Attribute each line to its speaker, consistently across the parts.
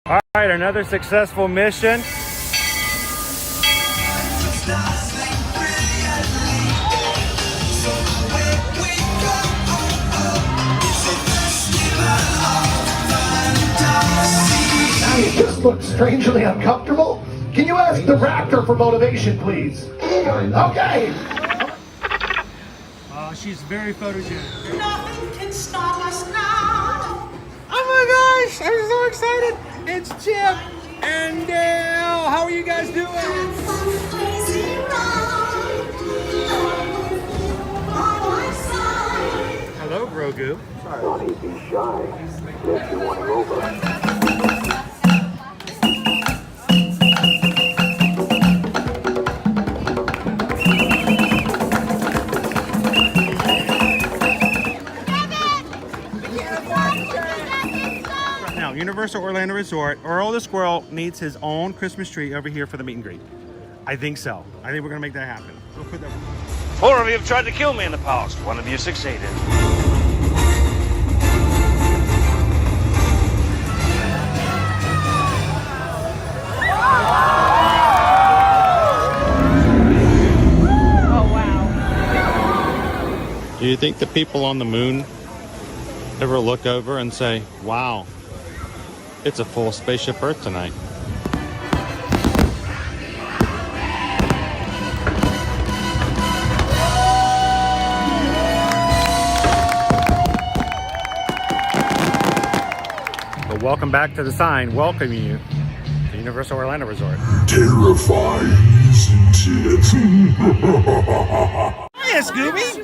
Speaker 1: All right, another successful mission.
Speaker 2: You just look strangely uncomfortable. Can you ask the raptor for motivation, please? Okay.
Speaker 1: She's very photogenic.
Speaker 3: Nothing can stop us now.
Speaker 1: Oh my gosh, I'm so excited. It's Chip and Dale. How are you guys doing?
Speaker 3: Crazy ride. By my side.
Speaker 1: Hello, Grogu.
Speaker 4: Don't be shy. Let you want over.
Speaker 1: Universal Orlando Resort, Earl the Squirrel needs his own Christmas tree over here for the meet and greet. I think so. I think we're gonna make that happen. We'll put that.
Speaker 5: 4 of you have tried to kill me in the past. 1 of you succeeded.
Speaker 6: Oh, wow.
Speaker 7: Do you think the people on the moon ever look over and say, wow, it's a full spaceship Earth tonight?
Speaker 1: But welcome back to the sign welcoming you to Universal Orlando Resort.
Speaker 8: Terrifying, isn't it?
Speaker 1: Hiya, Scooby!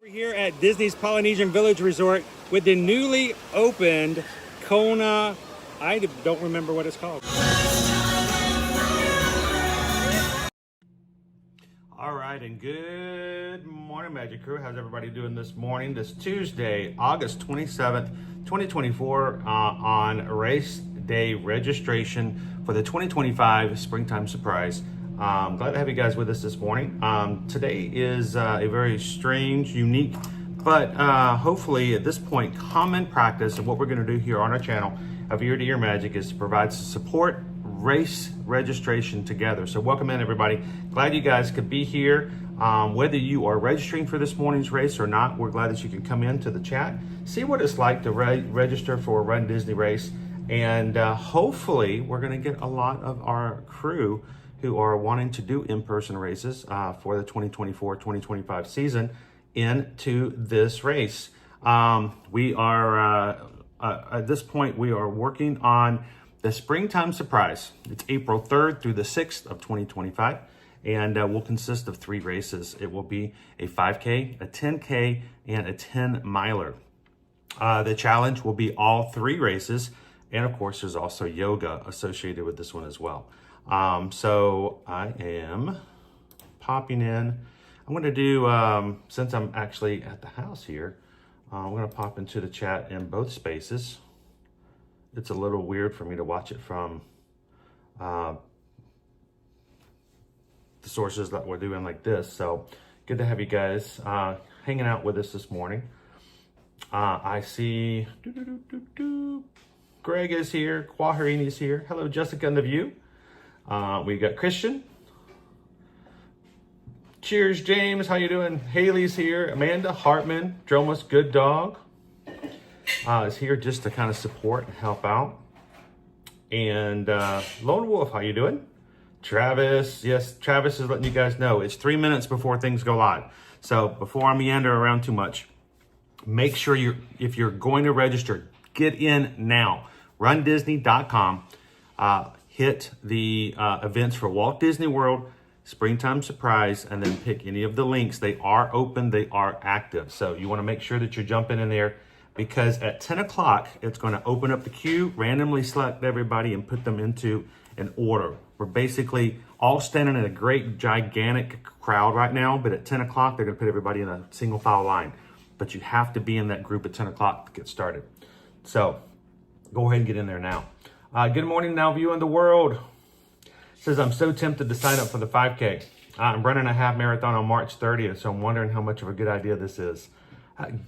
Speaker 1: We're here at Disney's Polynesian Village Resort with the newly opened Kona, I don't remember what it's called. All right, and good morning, Magic Crew. How's everybody doing this morning? This Tuesday, August 27th, 2024, on race day registration for the 2025 Springtime Surprise. Glad to have you guys with us this morning. Today is a very strange, unique, but hopefully at this point, common practice of what we're going to do here on our channel of Ear to Ear Magic is to provide support race registration together. So welcome in, everybody. Glad you guys could be here. Whether you are registering for this morning's race or not, we're glad that you can come into the chat, see what it's like to register for a Run Disney race, and hopefully we're going to get a lot of our crew who are wanting to do in-person races for the 2024-2025 season into this race. We are, at this point, we are working on the Springtime Surprise. It's April 3rd through the 6th of 2025, and will consist of 3 races. It will be a 5K, a 10K, and a 10-miler. The challenge will be all 3 races, and of course, there's also yoga associated with this one as well. So I am popping in. I'm going to do, since I'm actually at the house here, I'm going to pop into the chat in both spaces. It's a little weird for me to watch it from the sources that we're doing like this. So good to have you guys hanging out with us this morning. I see Greg is here. Quaharini is here. Hello, Jessica and the View. We got Christian. Cheers, James. How you doing? Haley's here. Amanda Hartman, Droma's Good Dog, is here just to kind of support and help out. And Lone Wolf, how you doing? Travis, yes, Travis is letting you guys know it's 3 minutes before things go live. So before I meander around too much, make sure if you're going to register, get in now. RunDisney.com. Hit the events for Walt Disney World, Springtime Surprise, and then pick any of the links. They are open, they are active. So you want to make sure that you're jumping in there, because at 10 o'clock, it's going to open up the queue, randomly select everybody, and put them into an order. We're basically all standing in a great, gigantic crowd right now, but at 10 o'clock, they're going to put everybody in a single file line. But you have to be in that group at 10 o'clock to get started. So go ahead and get in there now. Good morning, Now Viewing the World. Says, I'm so tempted to sign up for the 5K. I'm running a half marathon on March 30th, so I'm wondering how much of a good idea this is.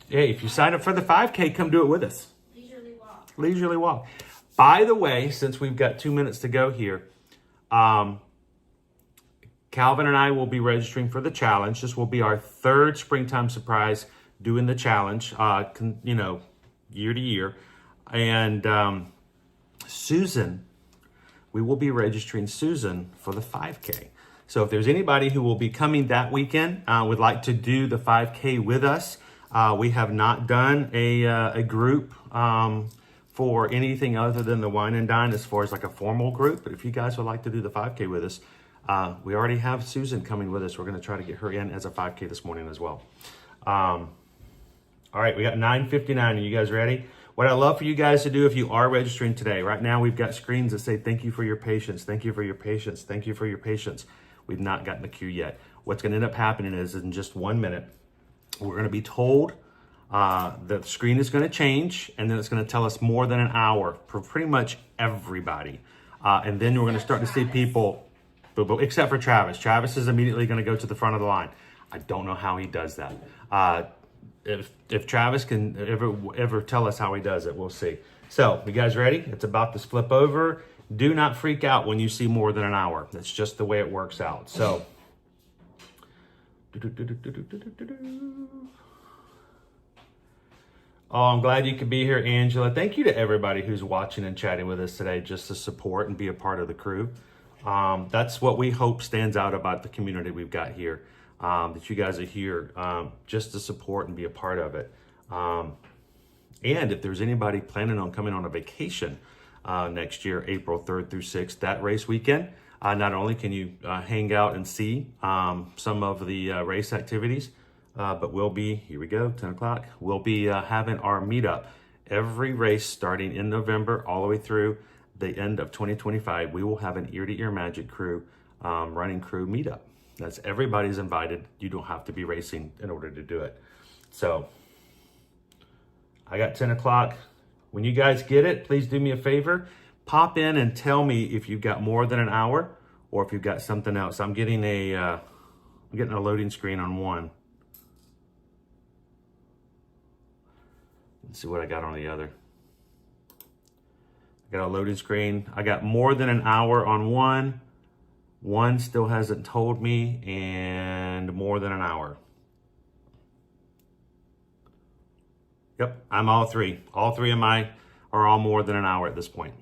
Speaker 1: Hey, if you sign up for the 5K, come do it with us. Leisurely walk. By the way, since we've got 2 minutes to go here, Calvin and I will be registering for the challenge. This will be our third springtime surprise doing the challenge, year to year. And Susan, we will be registering Susan for the 5K. So if there's anybody who will be coming that weekend, would like to do the 5K with us, we have not done a group for anything other than the Wine and Dine as far as like a formal group. But if you guys would like to do the 5K with us, we already have Susan coming with us. We're going to try to get her in as a 5K this morning as well. All right, we got 9:59. Are you guys ready? What I'd love for you guys to do if you are registering today, right now we've got screens that say, thank you for your patience, thank you for your patience, thank you for your patience. We've not gotten the queue yet. What's going to end up happening is in just 1 minute, we're going to be told the screen is going to change, and then it's going to tell us more than an hour for pretty much everybody. And then we're going to start to see people, except for Travis. Travis is immediately going to go to the front of the line. I don't know how he does that. If Travis can ever tell us how he does it, we'll see. So, you guys ready? It's about to flip over. Do not freak out when you see more than an hour. That's just the way it works out. So, oh, I'm glad you could be here, Angela. Thank you to everybody who's watching and chatting with us today just to support and be a part of the crew. That's what we hope stands out about the community we've got here, that you guys are here just to support and be a part of it. And if there's anybody planning on coming on a vacation next year, April 3rd through 6th, that race weekend, not only can you hang out and see some of the race activities, but we'll be, here we go, 10 o'clock, we'll be having our meetup. Every race starting in November all the way through the end of 2025, we will have an ear-to-ear magic crew, running crew meetup. That's everybody's invited. You don't have to be racing in order to do it. So I got 10 o'clock. When you guys get it, please do me a favor. Pop in and tell me if you've got more than an hour or if you've got something else. I'm getting a loading screen on one. Let's see what I got on the other. I got a loading screen. I got more than an hour on one. One still hasn't told me, and more than an hour. Yep, I'm all three. All three of mine are all more than an hour at this point.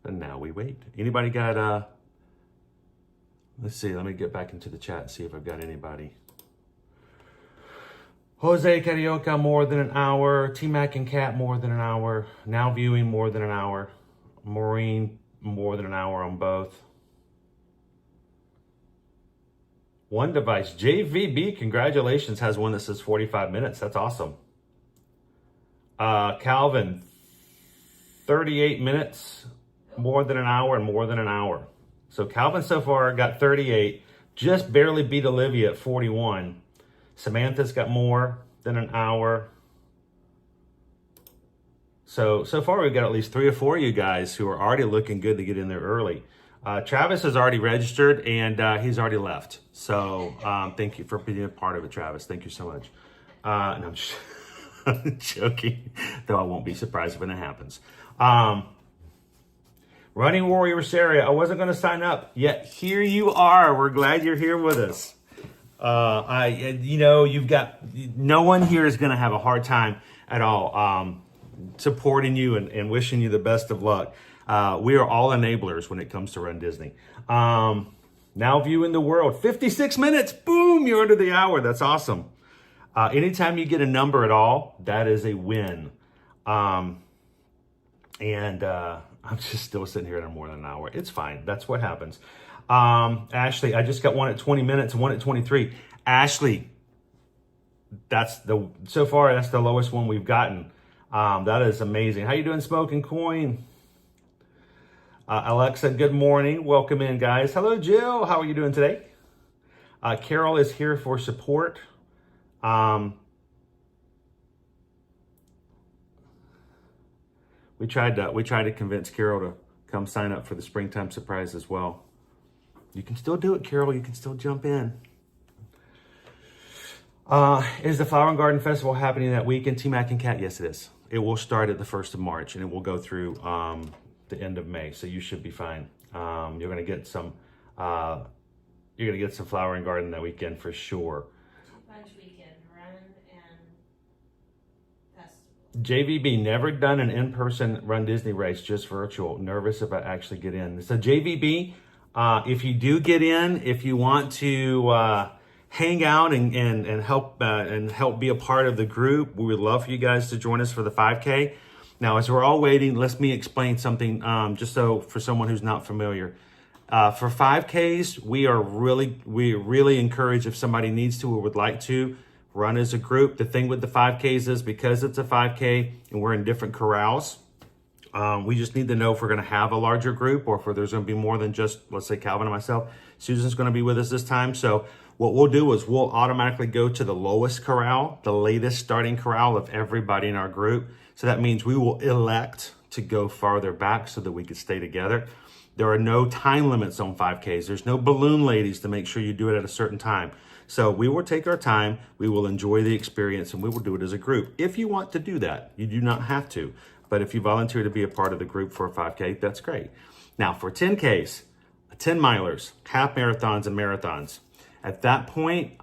Speaker 1: And now we wait. Anybody got, let's see, let me get back into the chat and see if I've got anybody. Jose Carioca, more than an hour. T-Mac and Cat, more than an hour. Now Viewing, more than an hour. Maureen, more than an hour on both. One Device, JVB, congratulations, has one that says 45 minutes. That's awesome. Calvin, 38 minutes, more than an hour, and more than an hour. So Calvin so far got 38, just barely beat Olivia at 41. Samantha's got more than an hour. So far we've got at least 3 or 4 of you guys who are already looking good to get in there early. Travis has already registered and he's already left. So thank you for being a part of it, Travis. Thank you so much. And I'm just I'm joking, though I won't be surprised when it happens. Running Warrior Sarah, I wasn't going to sign up, yet here you are. We're glad you're here with us. You've got, no one here is going to have a hard time at all supporting you and wishing you the best of luck. We are all enablers when it comes to Run Disney. Now Viewing the World, 56 minutes, boom, you're under the hour. That's awesome. Anytime you get a number at all, that is a win. I'm just still sitting here at more than an hour. It's fine. That's what happens. Ashley, I just got one at 20 minutes and one at 23. Ashley, so far that's the lowest one we've gotten. That is amazing. How you doing, Smoking Coin? Alexa, good morning. Welcome in, guys. Hello, Jill. How are you doing today? Carol is here for support. We tried to convince Carol to come sign up for the Springtime Surprise as well. You can still do it, Carol. You can still jump in. Is the Flower and Garden Festival happening that weekend, T-Mac and Kat? Yes, it is. It will start at the 1st of March, and it will go through the end of May, so you should be fine. You're gonna get some Flower and Garden that weekend for sure.
Speaker 6: Lunch weekend, run and festival.
Speaker 1: JVB, never done an in-person Run Disney race, just virtual. Nervous if I actually get in. So JVB, if you do get in, if you want to hang out and help be a part of the group, we would love for you guys to join us for the 5K. Now, as we're all waiting, let me explain something just so for someone who's not familiar. For 5Ks, we really encourage if somebody needs to or would like to run as a group. The thing with the 5Ks is because it's a 5K and we're in different corrals, we just need to know if we're going to have a larger group or if there's going to be more than just, let's say, Calvin and myself. Susan's going to be with us this time. So what we'll do is we'll automatically go to the lowest corral, the latest starting corral of everybody in our group. So that means we will elect to go farther back so that we could stay together. There are no time limits on 5Ks. There's no balloon ladies to make sure you do it at a certain time. So we will take our time, we will enjoy the experience, and we will do it as a group. If you want to do that, you do not have to. But if you volunteer to be a part of the group for a 5K, that's great. Now for 10Ks, 10 milers, half marathons and marathons. At that point,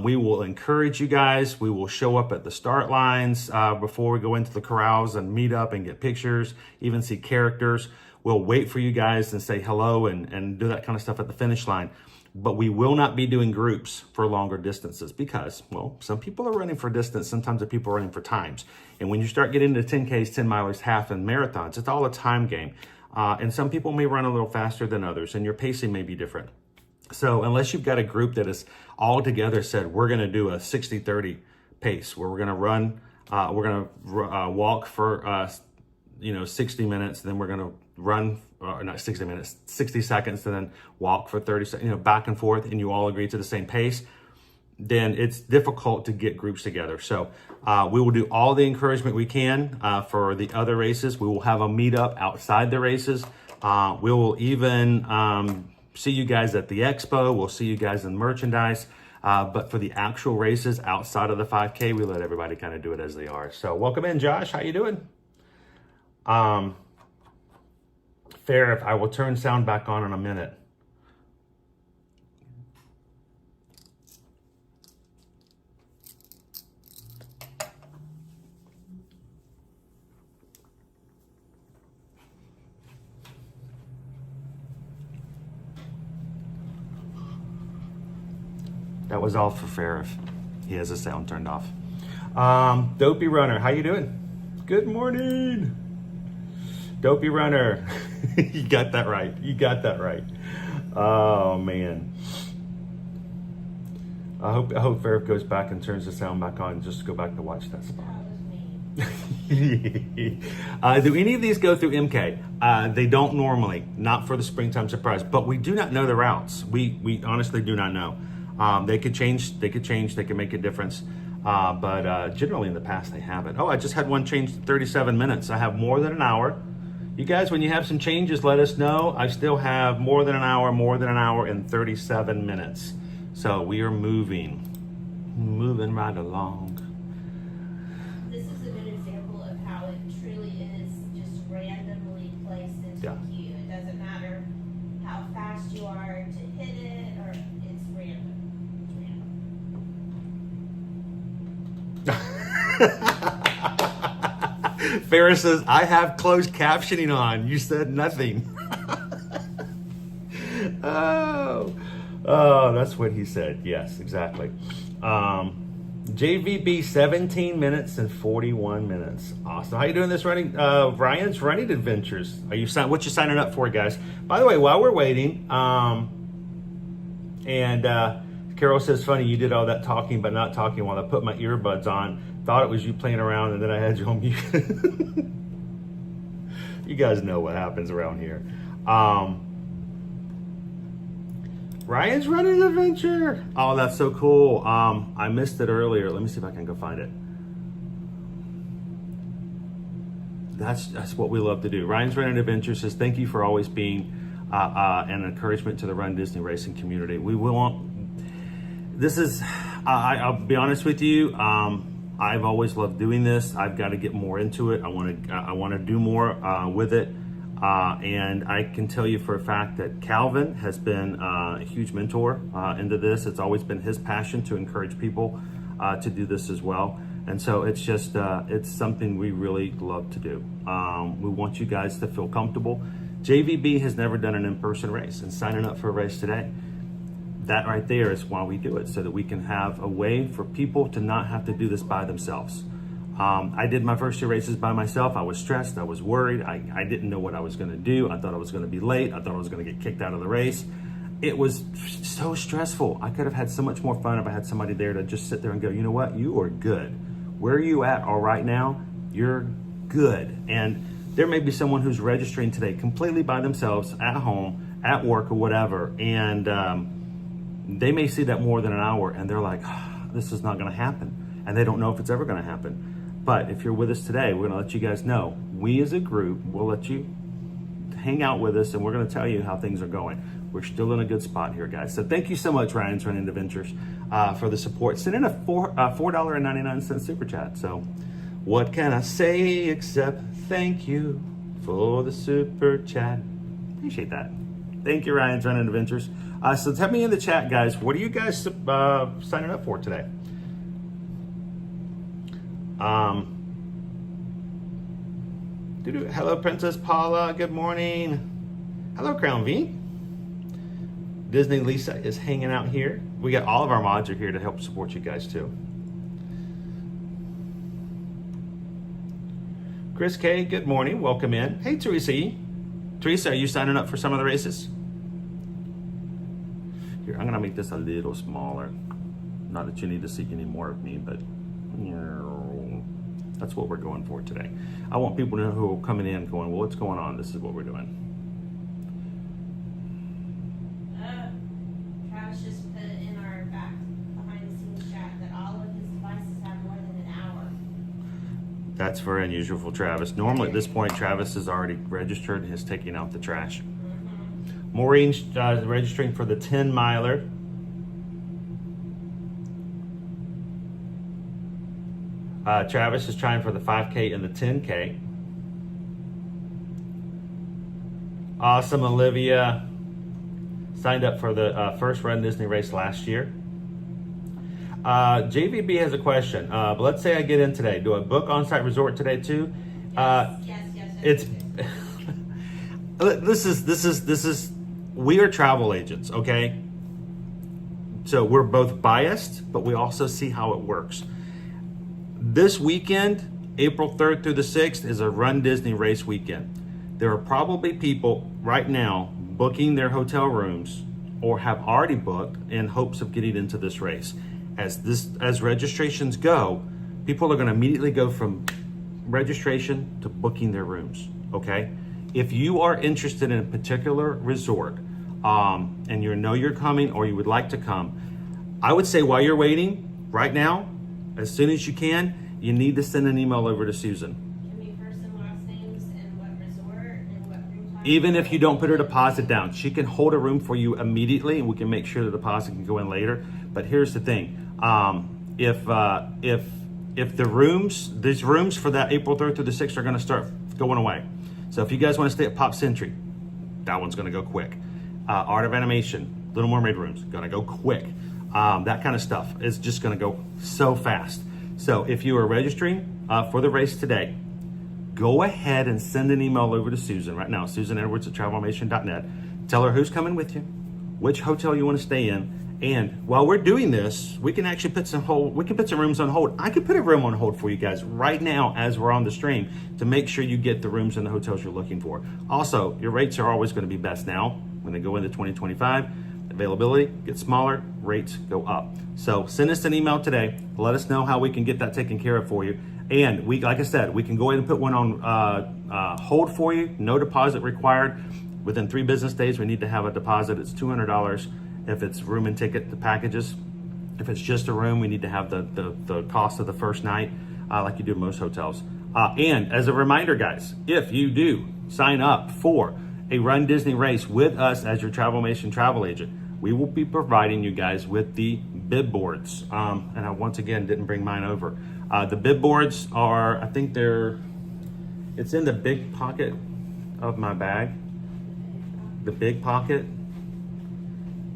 Speaker 1: we will encourage you guys. We will show up at the start lines before we go into the corrals and meet up and get pictures, even see characters. We'll wait for you guys and say hello and do that kind of stuff at the finish line. But we will not be doing groups for longer distances because, well, some people are running for distance. Sometimes the people are running for times. And when you start getting into 10Ks, 10 milers, half, and marathons, it's all a time game. And some people may run a little faster than others, and your pacing may be different. So unless you've got a group that is all together said, we're going to do a 60-30 pace where we're going to run, walk for, 60 minutes, then we're going to run, not 60 minutes, 60 seconds, and then walk for 30 seconds, back and forth, and you all agree to the same pace, then it's difficult to get groups together. So we will do all the encouragement we can for the other races. We will have a meetup outside the races. We will even see you guys at the expo. We'll see you guys in merchandise. But for the actual races outside of the 5K, we let everybody kind of do it as they are. So welcome in, Josh. How you doing? Fair, if I will turn sound back on in a minute. That was all for Farif. He has the sound turned off. Dopey Runner, how you doing? Good morning. Dopey Runner. You got that right. You got that right. Oh, man. I hope Farif goes back and turns the sound back on just to go back to watch that spot. Do any of these go through MK? They don't normally, not for the Springtime Surprise, but we do not know the routes. We honestly do not know. They could change, they can make a difference. But generally in the past they haven't. Oh, I just had one change to 37 minutes. I have more than an hour. You guys, when you have some changes, let us know. I still have more than an hour and 37 minutes. So we are moving right along.
Speaker 6: This is a good example of how it truly is just randomly placed into a queue. It doesn't matter how fast you are to hit it, or it's random.
Speaker 1: Farrah says, I have closed captioning on. You said nothing. Oh, that's what he said. Yes, exactly. JVB 17 minutes and 41 minutes. Awesome. How you doing this running? Ryan's Running Adventures. What you signing up for, guys? By the way, while we're waiting, Carol says, funny, you did all that talking but not talking while I put my earbuds on. Thought it was you playing around and then I had you on mute. You guys know what happens around here. Ryan's Running Adventure. Oh, that's so cool. I missed it earlier. Let me see if I can go find it. That's what we love to do. Ryan's Running Adventure says, thank you for always being and encouragement to the Run Disney racing community. We will. This is. I'll be honest with you. I've always loved doing this. I've got to get more into it. I want to do more with it. And I can tell you for a fact that Calvin has been a huge mentor into this. It's always been his passion to encourage people to do this as well. And so it's just, it's something we really love to do. We want you guys to feel comfortable. JVB has never done an in-person race, and signing up for a race today, that right there is why we do it, so that we can have a way for people to not have to do this by themselves. I did my first 2 races by myself. I was stressed, I was worried. I didn't know what I was gonna do. I thought I was gonna be late. I thought I was gonna get kicked out of the race. It was so stressful. I could have had so much more fun if I had somebody there to just sit there and go, you know what, you are good. Where you at all right now, you're good. And there may be someone who's registering today completely by themselves at home, at work or whatever. And they may see that more than an hour and they're like, this is not gonna happen. And they don't know if it's ever gonna happen. But if you're with us today, we're gonna let you guys know, we as a group will let you hang out with us and we're gonna tell you how things are going. We're still in a good spot here, guys. So thank you so much, Ryan's Running Adventures, for the support. Send in a $4.99 super chat. So what can I say except thank you for the super chat? Appreciate that. Thank you, Ryan's Running Adventures. So tell me in the chat, guys, what are you guys signing up for today? Hello, Princess Paula. Good morning. Hello, Crown V. Disney Lisa is hanging out here. We got all of our mods are here to help support you guys too. Chris K, good morning. Welcome in. Hey, Teresa E. Teresa, are you signing up for some of the races? Here, I'm gonna make this a little smaller. Not that you need to see any more of me, but that's what we're going for today. I want people to know who are coming in going, well, what's going on? This is what we're doing.
Speaker 6: Travis just put in our back behind the scenes chat that all of his devices have more than an hour.
Speaker 1: That's very unusual for Travis. Normally at this point, Travis is already registered and is taking out the trash. Maureen's registering for the 10 miler. Travis is trying for the 5K and the 10K. Awesome, Olivia. Signed up for the first Run Disney race last year. JVB has a question. But let's say I get in today. Do I book on-site resort today too?
Speaker 6: Yes.
Speaker 1: It's this is we are travel agents, okay? So we're both biased, but we also see how it works. This weekend, April 3rd through the 6th, is a Run Disney race weekend. There are probably people right now booking their hotel rooms or have already booked in hopes of getting into this race. As registrations go, people are going to immediately go from registration to booking their rooms, okay? If you are interested in a particular resort and you know you're coming or you would like to come, I would say while you're waiting right now, as soon as you can, you need to send an email over to Susan.
Speaker 6: Give me first and last names and what resort and what room type.
Speaker 1: Even if you don't put her deposit down, she can hold a room for you immediately and we can make sure the deposit can go in later. But here's the thing. If the rooms, these rooms for that April 3rd through the 6th are going to start going away. So if you guys want to stay at Pop Century, that one's going to go quick. Art of Animation, Little Mermaid rooms, going to go quick. That kind of stuff is just going to go so fast. So if you are registering for the race today, go ahead and send an email over to Susan right now, susanedwards@travelamation.net. Tell her who's coming with you, which hotel you want to stay in. And while we're doing this, we can actually put some rooms on hold. I could put a room on hold for you guys right now as we're on the stream to make sure you get the rooms in the hotels you're looking for. Also, your rates are always going to be best now when they go into 2025. Availability gets smaller, rates go up. So send us an email today. Let us know how we can get that taken care of for you. And we, like I said, we can go ahead and put one on hold for you. No deposit required. Within 3 business days, we need to have a deposit. It's $200 if it's room and ticket, the packages. If it's just a room, we need to have the cost of the first night, like you do in most hotels. And as a reminder, guys, if you do sign up for a Run Disney race with us as your Travelmation travel agent, we will be providing you guys with the bib boards. And I once again didn't bring mine over. The bib boards are, I think it's in the big pocket of my bag. The big pocket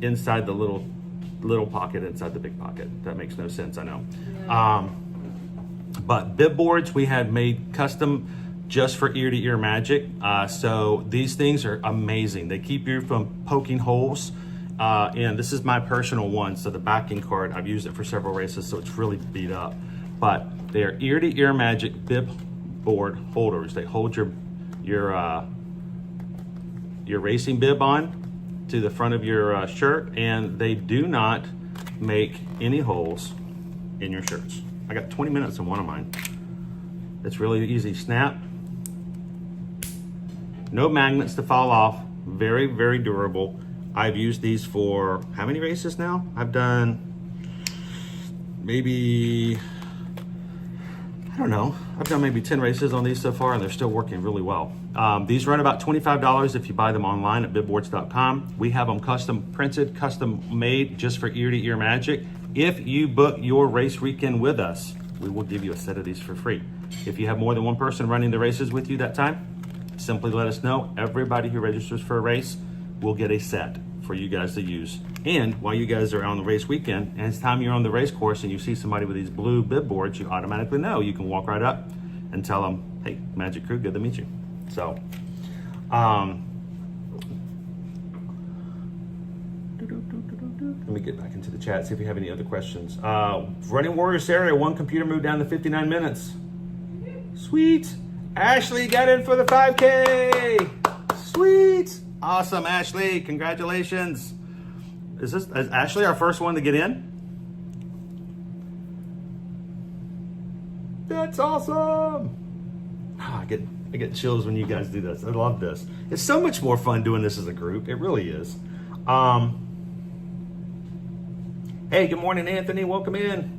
Speaker 1: inside the little pocket inside the big pocket. That makes no sense, I know. But bib boards we had made custom just for ear-to-ear magic. So these things are amazing. They keep you from poking holes. And this is my personal one. So the backing card, I've used it for several races, so it's really beat up. But they are ear-to-ear magic bib board holders. They hold your racing bib on to the front of your shirt, and they do not make any holes in your shirts. I got 20 minutes in one of mine. It's really easy. Snap. No magnets to fall off. Very, very durable. I've used these for how many races now? I've done maybe, I don't know. I've done maybe 10 races on these so far, and they're still working really well. These run about $25 if you buy them online at bibboards.com. We have them custom printed, custom made just for ear-to-ear magic. If you book your race weekend with us, we will give you a set of these for free. If you have more than one person running the races with you that time, simply let us know. Everybody who registers for a race will get a set for you guys to use. And while you guys are on the race weekend, and it's time you're on the race course and you see somebody with these blue bib boards, you automatically know. You can walk right up and tell them, hey, Magic Crew, good to meet you. So, let me get back into the chat, see if we have any other questions. Running Warriors area, one computer moved down to 59 minutes. Sweet. Ashley got in for the 5K. Sweet. Awesome, Ashley. Congratulations. Is Ashley our first one to get in? That's awesome. I get chills when you guys do this. I love this. It's so much more fun doing this as a group. It really is. Hey, good morning, Anthony. Welcome in.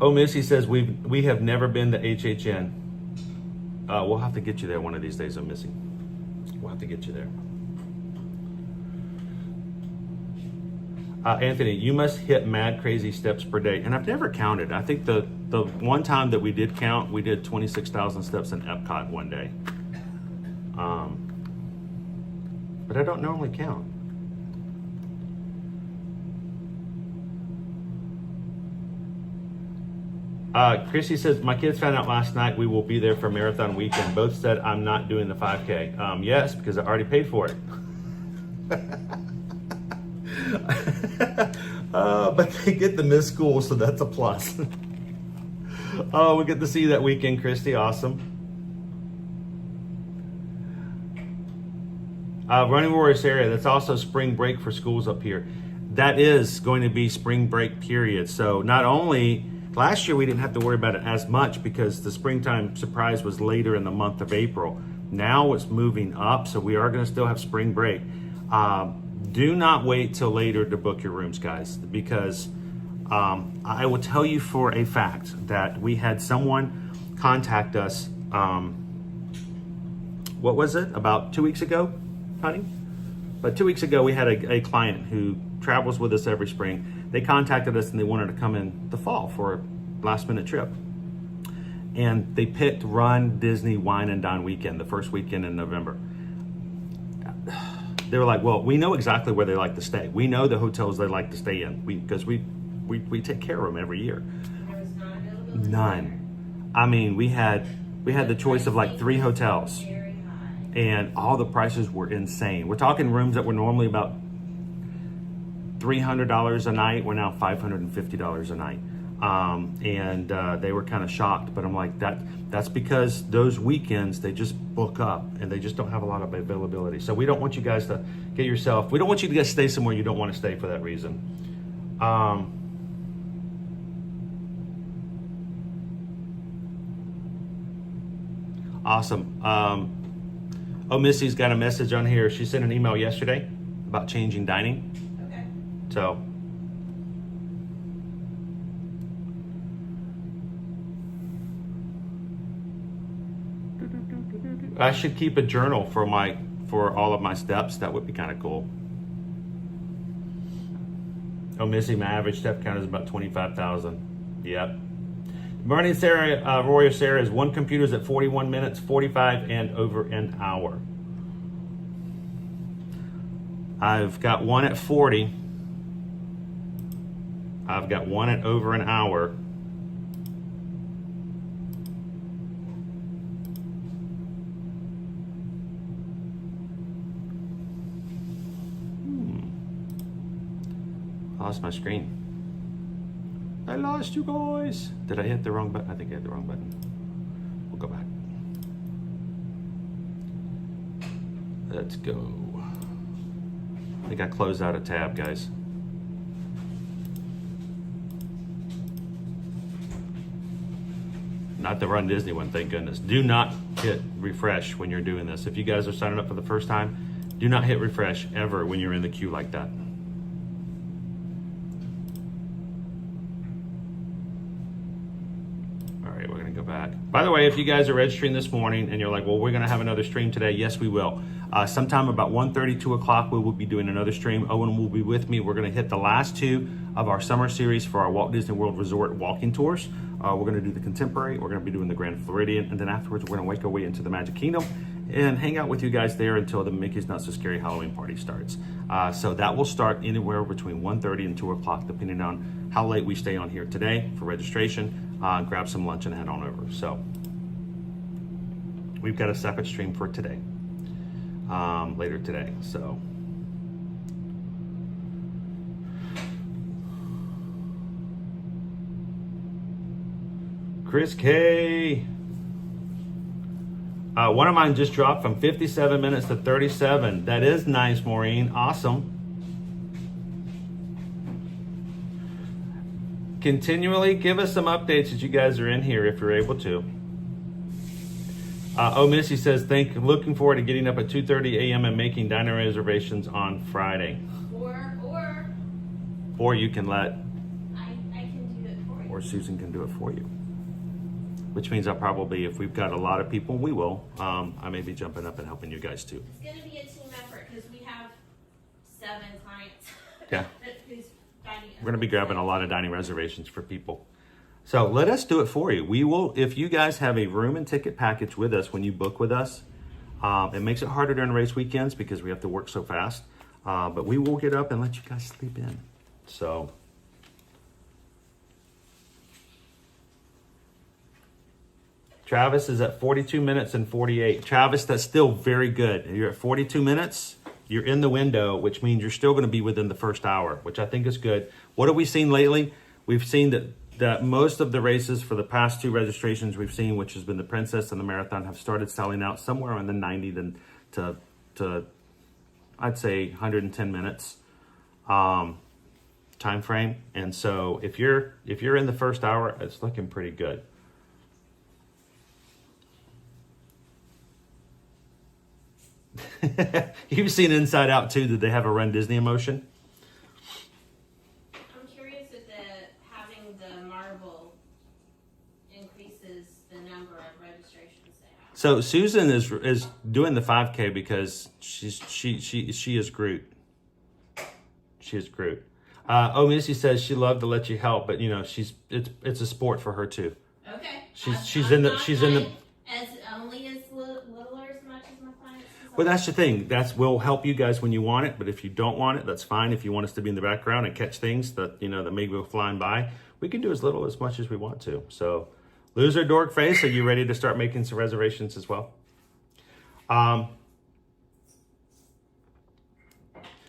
Speaker 1: Oh, Missy says we have never been to HHN. We'll have to get you there one of these days, oh, Missy. We'll have to get you there. Anthony, you must hit mad crazy steps per day. And I've never counted. I think the one time that we did count, we did 26,000 steps in Epcot one day. But I don't normally count. Chrissy says, my kids found out last night we will be there for marathon weekend. Both said I'm not doing the 5K. Yes, because I already paid for it. But they get to miss school, so that's a plus. Oh, we get to see you that weekend, Christy. Awesome. Running Warriors area, that's also spring break for schools up here. That is going to be spring break period. So not only, last year we didn't have to worry about it as much because the springtime surprise was later in the month of April. Now it's moving up, so we are going to still have spring break. Do not wait till later to book your rooms, guys, because I will tell you for a fact that we had someone contact us, what was it, about 2 weeks ago, honey? But 2 weeks ago, we had a client who travels with us every spring. They contacted us and they wanted to come in the fall for a last minute trip. And they picked Run Disney Wine and Dine weekend, the first weekend in November. They were like, well, we know exactly where they like to stay. We know the hotels they like to stay in because we take care of them every year.
Speaker 6: There was not availability.
Speaker 1: None. I mean, we had the choice of like 3 hotels,
Speaker 6: Very high.
Speaker 1: and all the prices were insane. We're talking rooms that were normally about $300 a night. We're now $550 a night. And they were kind of shocked, but I'm like, that's because those weekends they just book up and they just don't have a lot of availability. So we don't want you guys to get yourself, we don't want you to guys stay somewhere you don't want to stay for that reason. Awesome. Oh, Missy's got a message on here. She sent an email yesterday about changing dining.
Speaker 6: Okay.
Speaker 1: I should keep a journal for all of my steps. That would be kind of cool. Oh, Missy, my average step count is about 25,000. Yep. Morning, Sarah. Royer Sarah is one computer's at 41 minutes, 45, and over an hour. I've got one at 40. I've got one at over an hour. I lost my screen. I lost you guys. Did I hit the wrong button? I think I hit the wrong button. We'll go back. Let's go. I think I closed out a tab, guys. Not the Run Disney one, thank goodness. Do not hit refresh when you're doing this. If you guys are signing up for the first time, do not hit refresh ever when you're in the queue like that. Back. By the way, if you guys are registering this morning and you're like, well, we're going to have another stream today, yes, we will. Sometime about 1:30, 2 o'clock, we will be doing another stream. Owen will be with me. We're going to hit the last two of our summer series for our Walt Disney World Resort walking tours. We're going to do the Contemporary, we're going to be doing the Grand Floridian, and then afterwards we're going to make our way into the Magic Kingdom and hang out with you guys there until the Mickey's Not So Scary Halloween party starts. So that will start anywhere between 1:30 and 2 o'clock, depending on how late we stay on here today for registration. Grab some lunch and head on over. So we've got a separate stream for today, later today. So Chris K. One of mine just dropped from 57 minutes to 37. That is nice, Maureen. Awesome. Continually give us some updates as you guys are in here if you're able to. Oh, Missy says, looking forward to getting up at 2:30 a.m. and making diner reservations on Friday. Or you can let...
Speaker 6: I can do it for you.
Speaker 1: Or Susan can do it for you. Which means I'll probably, if we've got a lot of people, we will. I may be jumping up and helping you guys too.
Speaker 6: It's going to be a team effort because we have 7 clients.
Speaker 1: Yeah.
Speaker 6: Who's dining.
Speaker 1: We're going to be grabbing a lot of dining reservations for people. So let us do it for you. We will, if you guys have a room and ticket package with us when you book with us, it makes it harder during race weekends because we have to work so fast. But we will get up and let you guys sleep in. So Travis is at 42 minutes and 48. Travis, that's still very good. You're at 42 minutes. You're in the window, which means you're still going to be within the first hour, which I think is good. What have we seen lately? We've seen that most of the races for the past 2 registrations we've seen, which has been the Princess and the Marathon, have started selling out somewhere in the 90 to I'd say 110 minutes time frame. And so if you're in the first hour, it's looking pretty good. You've seen Inside Out too. Did they have a Run Disney emotion?
Speaker 6: I'm curious if having the marble increases the number of registrations they have.
Speaker 1: So Susan is doing the 5K because she is Groot. She is Groot. Missy says she loved to let you help, but you know it's a sport for her too.
Speaker 6: Okay.
Speaker 1: She's in the
Speaker 6: as only as little or as much as my clients.
Speaker 1: Well, that's the thing. We'll help you guys when you want it, but if you don't want it, that's fine. If you want us to be in the background and catch things that that maybe go flying by, we can do as little as much as we want to. So, Loser Dork Face, are you ready to start making some reservations as well?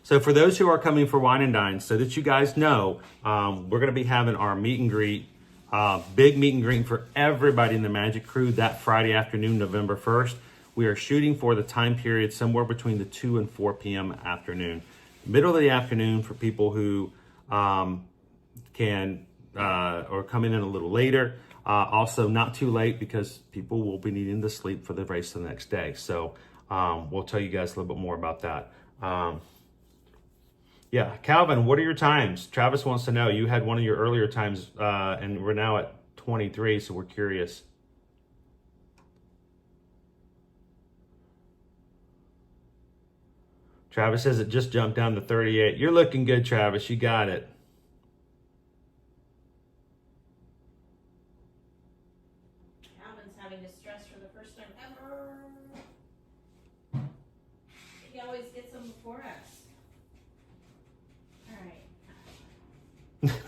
Speaker 1: So for those who are coming for Wine and Dine, so that you guys know, we're going to be having our meet and greet, big meet and greet for everybody in the Magic Crew that Friday afternoon, November 1st. We are shooting for the time period somewhere between the 2 and 4 p.m. afternoon. Middle of the afternoon for people who can or come in a little later. Also not too late because people will be needing to sleep for the race the next day. So we'll tell you guys a little bit more about that. Yeah, Calvin, what are your times? Travis wants to know. You had one of your earlier times, and we're now at 23, so we're curious. Travis says it just jumped down to 38. You're looking good, Travis. You got it.
Speaker 6: Calvin's having distress for the first time ever. He always gets them before us. All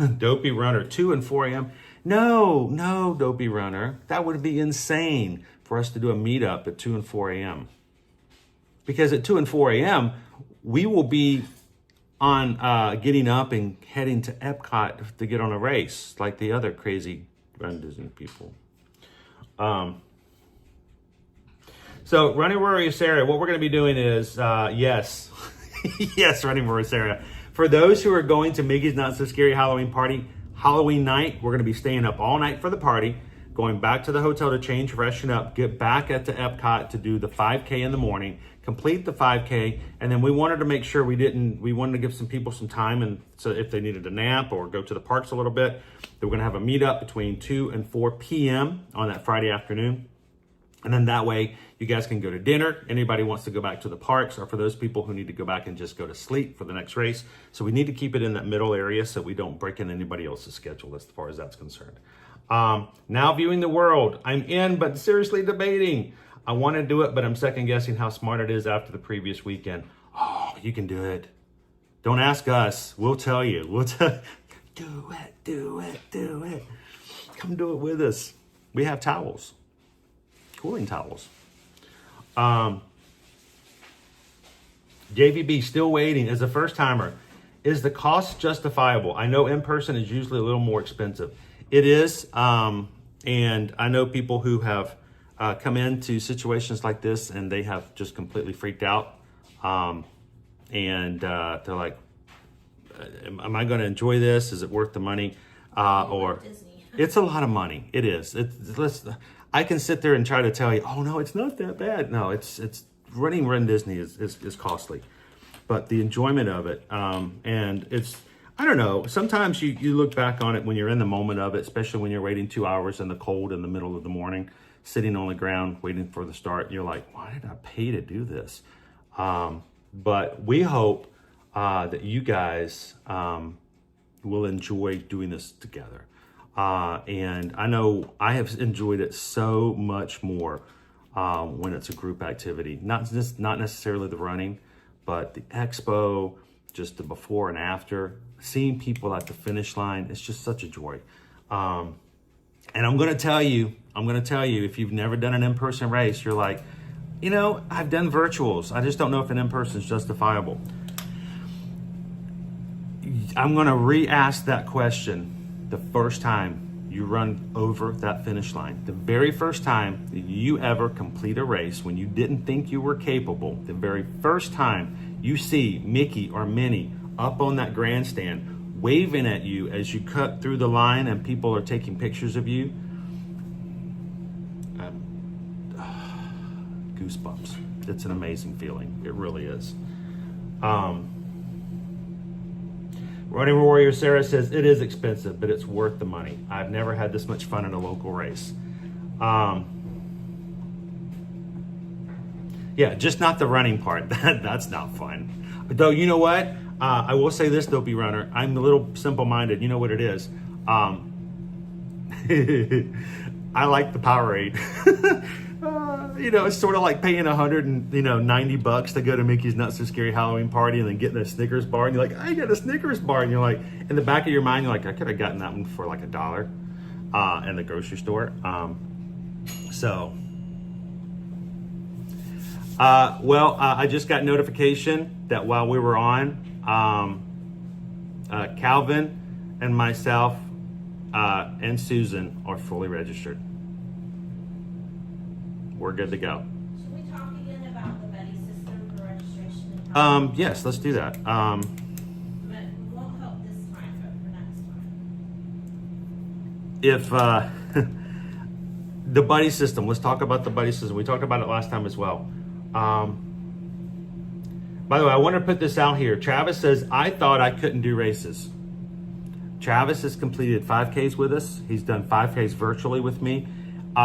Speaker 6: right.
Speaker 1: Dopey Runner, 2 and 4 a.m. No, Dopey Runner. That would be insane for us to do a meetup at 2 and 4 a.m. Because at 2 and 4 a.m., we will be on getting up and heading to Epcot to get on a race like the other crazy RunDisney people. So, Running Warrior Sarah, what we're going to be doing is, yes, yes, Running Warrior Sarah. For those who are going to Mickey's Not So Scary Halloween Party, Halloween night, we're going to be staying up all night for the party, going back to the hotel to change, freshen up, get back at the Epcot to do the 5K in the morning, complete the 5K, and then we wanted to make sure we wanted to give some people some time, and so if they needed a nap or go to the parks a little bit, we're going to have a meetup between 2 and 4 p.m. on that Friday afternoon. And then that way you guys can go to dinner. Anybody wants to go back to the parks, or for those people who need to go back and just go to sleep for the next race. So we need to keep it in that middle area so we don't break in anybody else's schedule as far as that's concerned. Now Viewing the World. I'm in, but seriously debating. I want to do it, but I'm second guessing how smart it is after the previous weekend. Oh, you can do it. Don't ask us. We'll tell you. Do it. Come do it with us. We have towels. Cooling towels. JVB still waiting as a first timer. Is the cost justifiable? I know in person is usually a little more expensive. It is, and I know people who have come into situations like this and they have just completely freaked out, and they're like, "Am I going to enjoy this? Is it worth the money?" Or
Speaker 6: Disney.
Speaker 1: It's a lot of money. It is. I can sit there and try to tell you, "Oh no, it's not that bad." No, it's running RunDisney is costly, but the enjoyment of it, and it's, I don't know. Sometimes you look back on it when you're in the moment of it, especially when you're waiting 2 hours in the cold in the middle of the morning, sitting on the ground waiting for the start. And you're like, why did I pay to do this? But we hope that you guys will enjoy doing this together. And I know I have enjoyed it so much more when it's a group activity. Not necessarily the running, but the expo, just the before and after, seeing people at the finish line. It's just such a joy. And I'm going to tell you, if you've never done an in-person race, you're like, I've done virtuals. I just don't know if an in-person is justifiable. I'm going to re-ask that question the first time you run over that finish line. The very first time that you ever complete a race when you didn't think you were capable, the very first time you see Mickey or Minnie up on that grandstand waving at you as you cut through the line and people are taking pictures of you, goosebumps. It's an amazing feeling. It really is. Running Warrior Sarah says, it is expensive, but it's worth the money. I've never had this much fun in a local race. Yeah, just not the running part. That's not fun. Though, you know what? I will say this, Dopey Runner. I'm a little simple-minded. You know what it is? I like the Powerade. It's sort of like paying $190 to go to Mickey's Not So Scary Halloween Party and then getting a Snickers bar, and you're like, I got a Snickers bar, and you're like, in the back of your mind, you're like, I could have gotten that one for like $1 in the grocery store. I just got notification that while we were on, Calvin and myself and Susan are fully registered. We're good to go.
Speaker 6: Should we talk again about the buddy system for registration?
Speaker 1: Yes, let's do that.
Speaker 6: But it won't help this time, but for next time.
Speaker 1: If the buddy system, let's talk about the buddy system. We talked about it last time as well. By the way, I want to put this out here. Travis says, I thought I couldn't do races. Travis has completed 5Ks with us. He's done 5Ks virtually with me.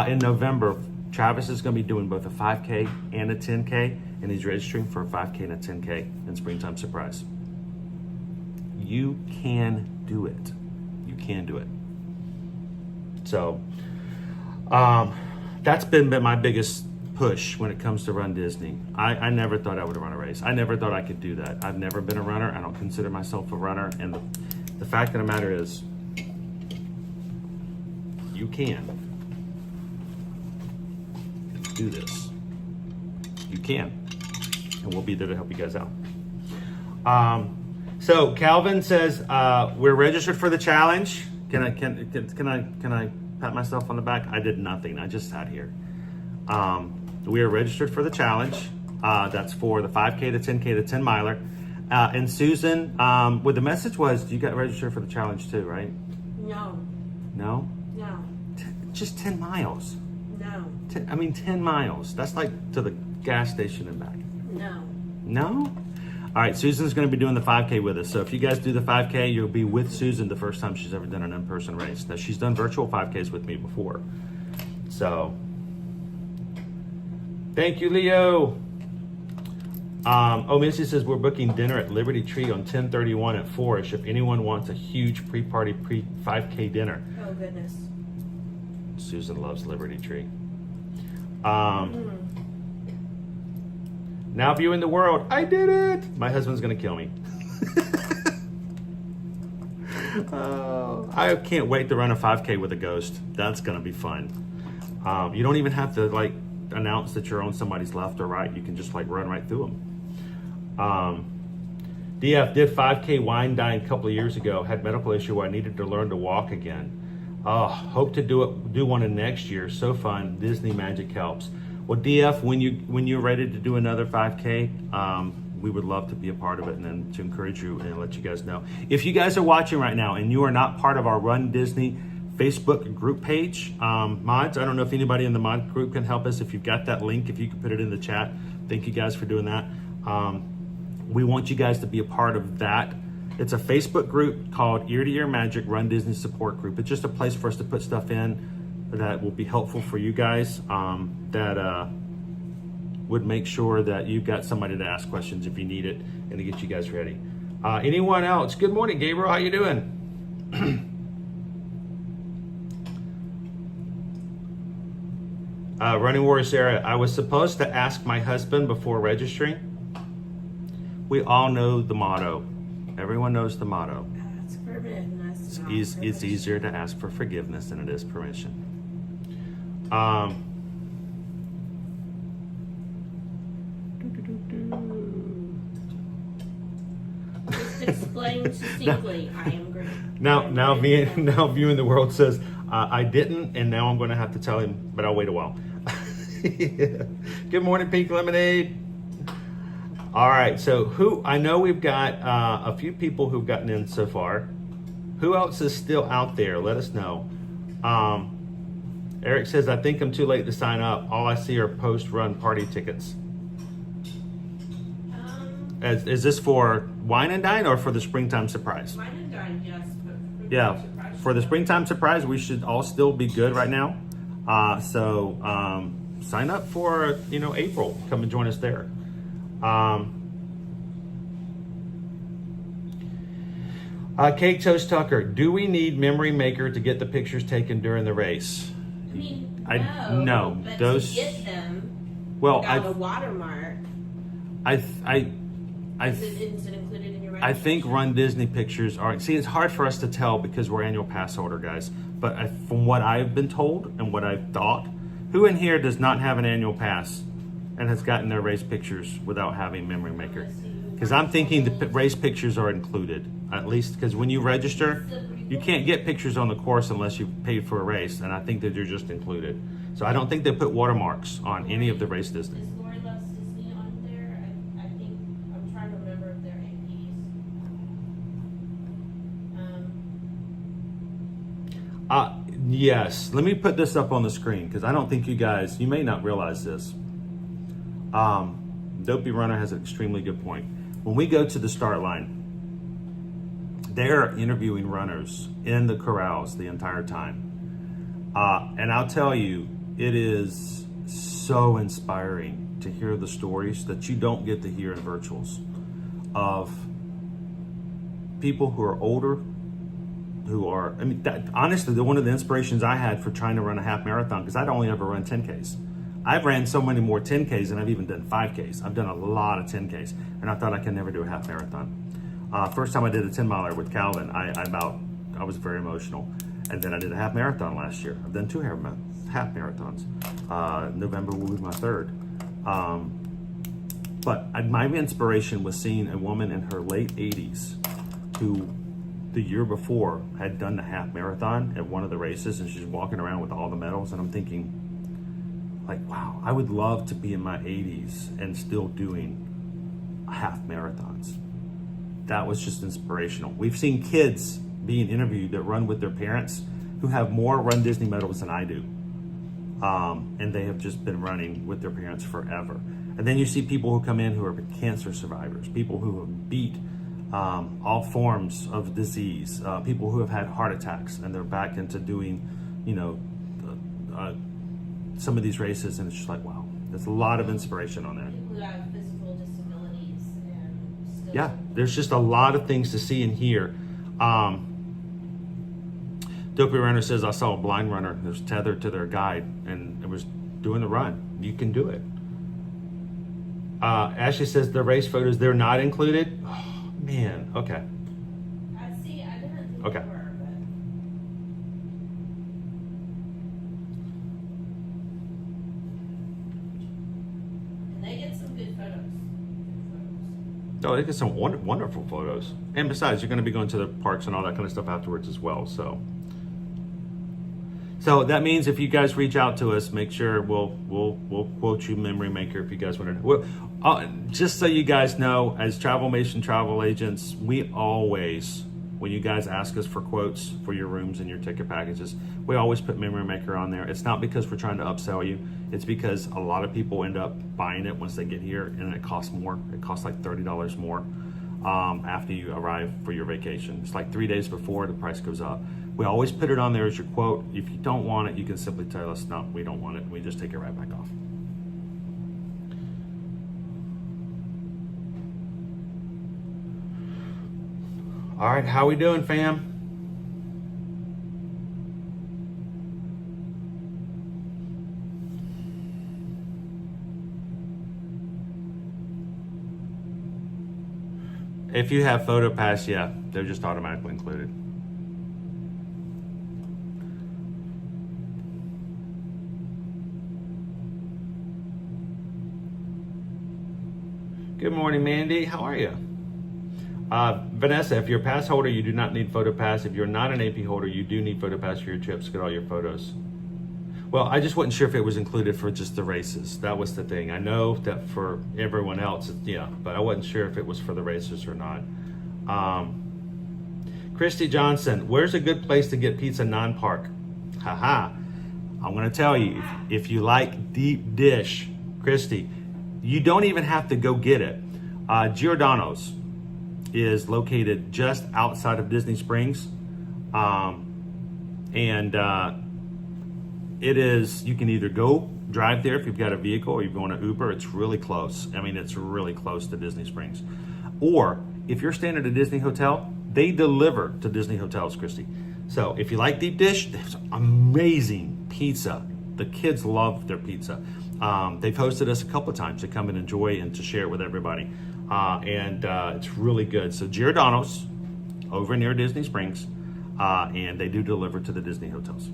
Speaker 1: In November, Travis is going to be doing both a 5K and a 10K. and he's registering for a 5K and a 10K in Springtime Surprise. You can do it. You can do it. So that's been my biggest push when it comes to Run Disney. I never thought I would run a race. I never thought I could do that. I've never been a runner. I don't consider myself a runner. And the fact of the matter is, you can do this. You can. And we'll be there to help you guys out. So Calvin says, we're registered for the challenge. Can I pat myself on the back? I did nothing. I just sat here. We are registered for the challenge. That's for the 5K, the 10K, the 10 miler. And Susan, what the message was, you got registered for the challenge too, right?
Speaker 6: No.
Speaker 1: No?
Speaker 6: No.
Speaker 1: Just 10 miles.
Speaker 6: No.
Speaker 1: 10 miles. That's like to the gas station and back.
Speaker 6: No.
Speaker 1: No? All right, Susan's going to be doing the 5K with us. So if you guys do the 5K, you'll be with Susan the first time she's ever done an in-person race. Now, she's done virtual 5Ks with me before. So, thank you, Leo. Missy says, we're booking dinner at Liberty Tree on 10/31 at 4-ish if anyone wants a huge pre-party pre-5K dinner.
Speaker 6: Oh, goodness.
Speaker 1: Susan loves Liberty Tree. Now viewing the world. I did it. My husband's gonna kill me. I can't wait to run a 5K with a ghost. That's gonna be fun. You don't even have to like announce that you're on somebody's left or right. You can just like run right through them. DF did 5K wine dine a couple of years ago. Had medical issue where I needed to learn to walk again. Hope to do one in next year. So fun. Disney magic helps. Well, DF, when you're ready to do another 5K, we would love to be a part of it and then to encourage you and let you guys know. If you guys are watching right now and you are not part of our Run Disney Facebook group page, mods, I don't know if anybody in the mod group can help us. If you've got that link, if you could put it in the chat. Thank you guys for doing that. We want you guys to be a part of that. It's a Facebook group called Ear to Ear Magic Run Disney Support Group. It's just a place for us to put stuff in that will be helpful for you guys, that would make sure that you've got somebody to ask questions if you need it and to get you guys ready. Anyone else? Good morning, Gabriel. How you doing? Running Warrior Sarah, I was supposed to ask my husband before registering. We all know the motto. Everyone knows the motto.
Speaker 6: Ask forgiveness.
Speaker 1: It's easier to ask for forgiveness than it is permission.
Speaker 6: Just explain succinctly. I am great.
Speaker 1: Now viewing the world says I didn't, and now I'm going to have to tell him, but I'll wait a while. Good morning, Pink Lemonade. All right, so I know we've got a few people who've gotten in so far. Who else is still out there? Let us know. Eric says, I think I'm too late to sign up. All I see are post-run party tickets. Is this for Wine and Dine or for the Springtime Surprise?
Speaker 6: Wine and Dine, yes. But
Speaker 1: Yeah, for the Springtime Surprise, we should all still be good right now. So sign up for, April. Come and join us there. Cake Toast Tucker, do we need Memory Maker to get the pictures taken during the race? No.
Speaker 6: But
Speaker 1: Those,
Speaker 6: to get them
Speaker 1: well,
Speaker 6: without a watermark, is it included in your registration?
Speaker 1: I think Run Disney pictures are. See, it's hard for us to tell because we're annual pass holder guys. But from what I've been told and what I've thought, who in here does not have an annual pass and has gotten their race pictures without having Memory Maker? Because I'm thinking the race pictures are included, at least because when you register, you can't get pictures on the course unless you paid for a race, and I think that they're just included. So I don't think they put watermarks on any of the race Disney.
Speaker 6: Is Lori Loves Disney on there? I think, I'm trying to remember if they're APs.
Speaker 1: Yes, let me put this up on the screen because I don't think you guys, you may not realize this. Dopey Runner has an extremely good point. When we go to the start line, they're interviewing runners in the corrals the entire time. And I'll tell you, it is so inspiring to hear the stories that you don't get to hear in virtuals of people who are older, who are, I mean, honestly, one of the inspirations I had for trying to run a half marathon, because I'd only ever run 10Ks. I've ran so many more 10Ks than I've even done 5Ks. I've done a lot of 10Ks, and I thought I could never do a half marathon. First time I did a 10-miler with Calvin, I was very emotional. And then I did a half marathon last year. I've done 2 half marathons. November will be my 3rd. But my inspiration was seeing a woman in her late 80s who the year before had done the half marathon at one of the races, and she's walking around with all the medals. And I'm thinking, like, wow, I would love to be in my 80s and still doing half marathons. That was just inspirational. We've seen kids being interviewed that run with their parents who have more Run Disney medals than I do. And they have just been running with their parents forever. And then you see people who come in who are cancer survivors, people who have beat all forms of disease, people who have had heart attacks, and they're back into doing, some of these races, and it's just like, wow, there's a lot of inspiration on there.
Speaker 6: People who have physical disabilities and still.
Speaker 1: Yeah, there's just a lot of things to see and hear. Dopey Runner says, I saw a blind runner that was tethered to their guide and it was doing the run. You can do it. Ashley says the race photos, they're not included. Oh, man, okay.
Speaker 6: I see, I didn't think
Speaker 1: Okay.
Speaker 6: they were, but. And they get some good photos.
Speaker 1: Oh, they get some wonderful photos. And besides, you're going to be going to the parks and all that kind of stuff afterwards as well. So that means if you guys reach out to us, make sure we'll quote you Memory Maker if you guys want to. Just so you guys know, as Travelmation travel agents, we always, when you guys ask us for quotes for your rooms and your ticket packages, we always put Memory Maker on there. It's not because we're trying to upsell you. It's because a lot of people end up buying it once they get here, and it costs more. It costs like $30 more after you arrive for your vacation. It's like 3 days before the price goes up. We always put it on there as your quote. If you don't want it, you can simply tell us, no, we don't want it. We just take it right back off. All right, how we doing, fam? If you have PhotoPass, yeah, they're just automatically included. Good morning, Mandy. How are you? Vanessa, if you're a pass holder, you do not need PhotoPass. If you're not an AP holder, you do need PhotoPass for your trips to get all your photos. Well, I just wasn't sure if it was included for just the races. That was the thing. I know that for everyone else, yeah, but I wasn't sure if it was for the races or not. Christy Johnson, where's a good place to get pizza non-park? Haha. I'm going to tell you, if you like deep dish, Christy, you don't even have to go get it. Giordano's is located just outside of Disney Springs. It is, you can either go drive there if you've got a vehicle, or you're going to Uber. It's really close. I mean, it's really close to Disney Springs. Or if you're staying at a Disney hotel, they deliver to Disney hotels, Christy. So if you like deep dish, there's amazing pizza. The kids love their pizza. They've hosted us a couple of times to come and enjoy and to share it with everybody. It's really good. So Giordano's over near Disney Springs, and they do deliver to the Disney hotels.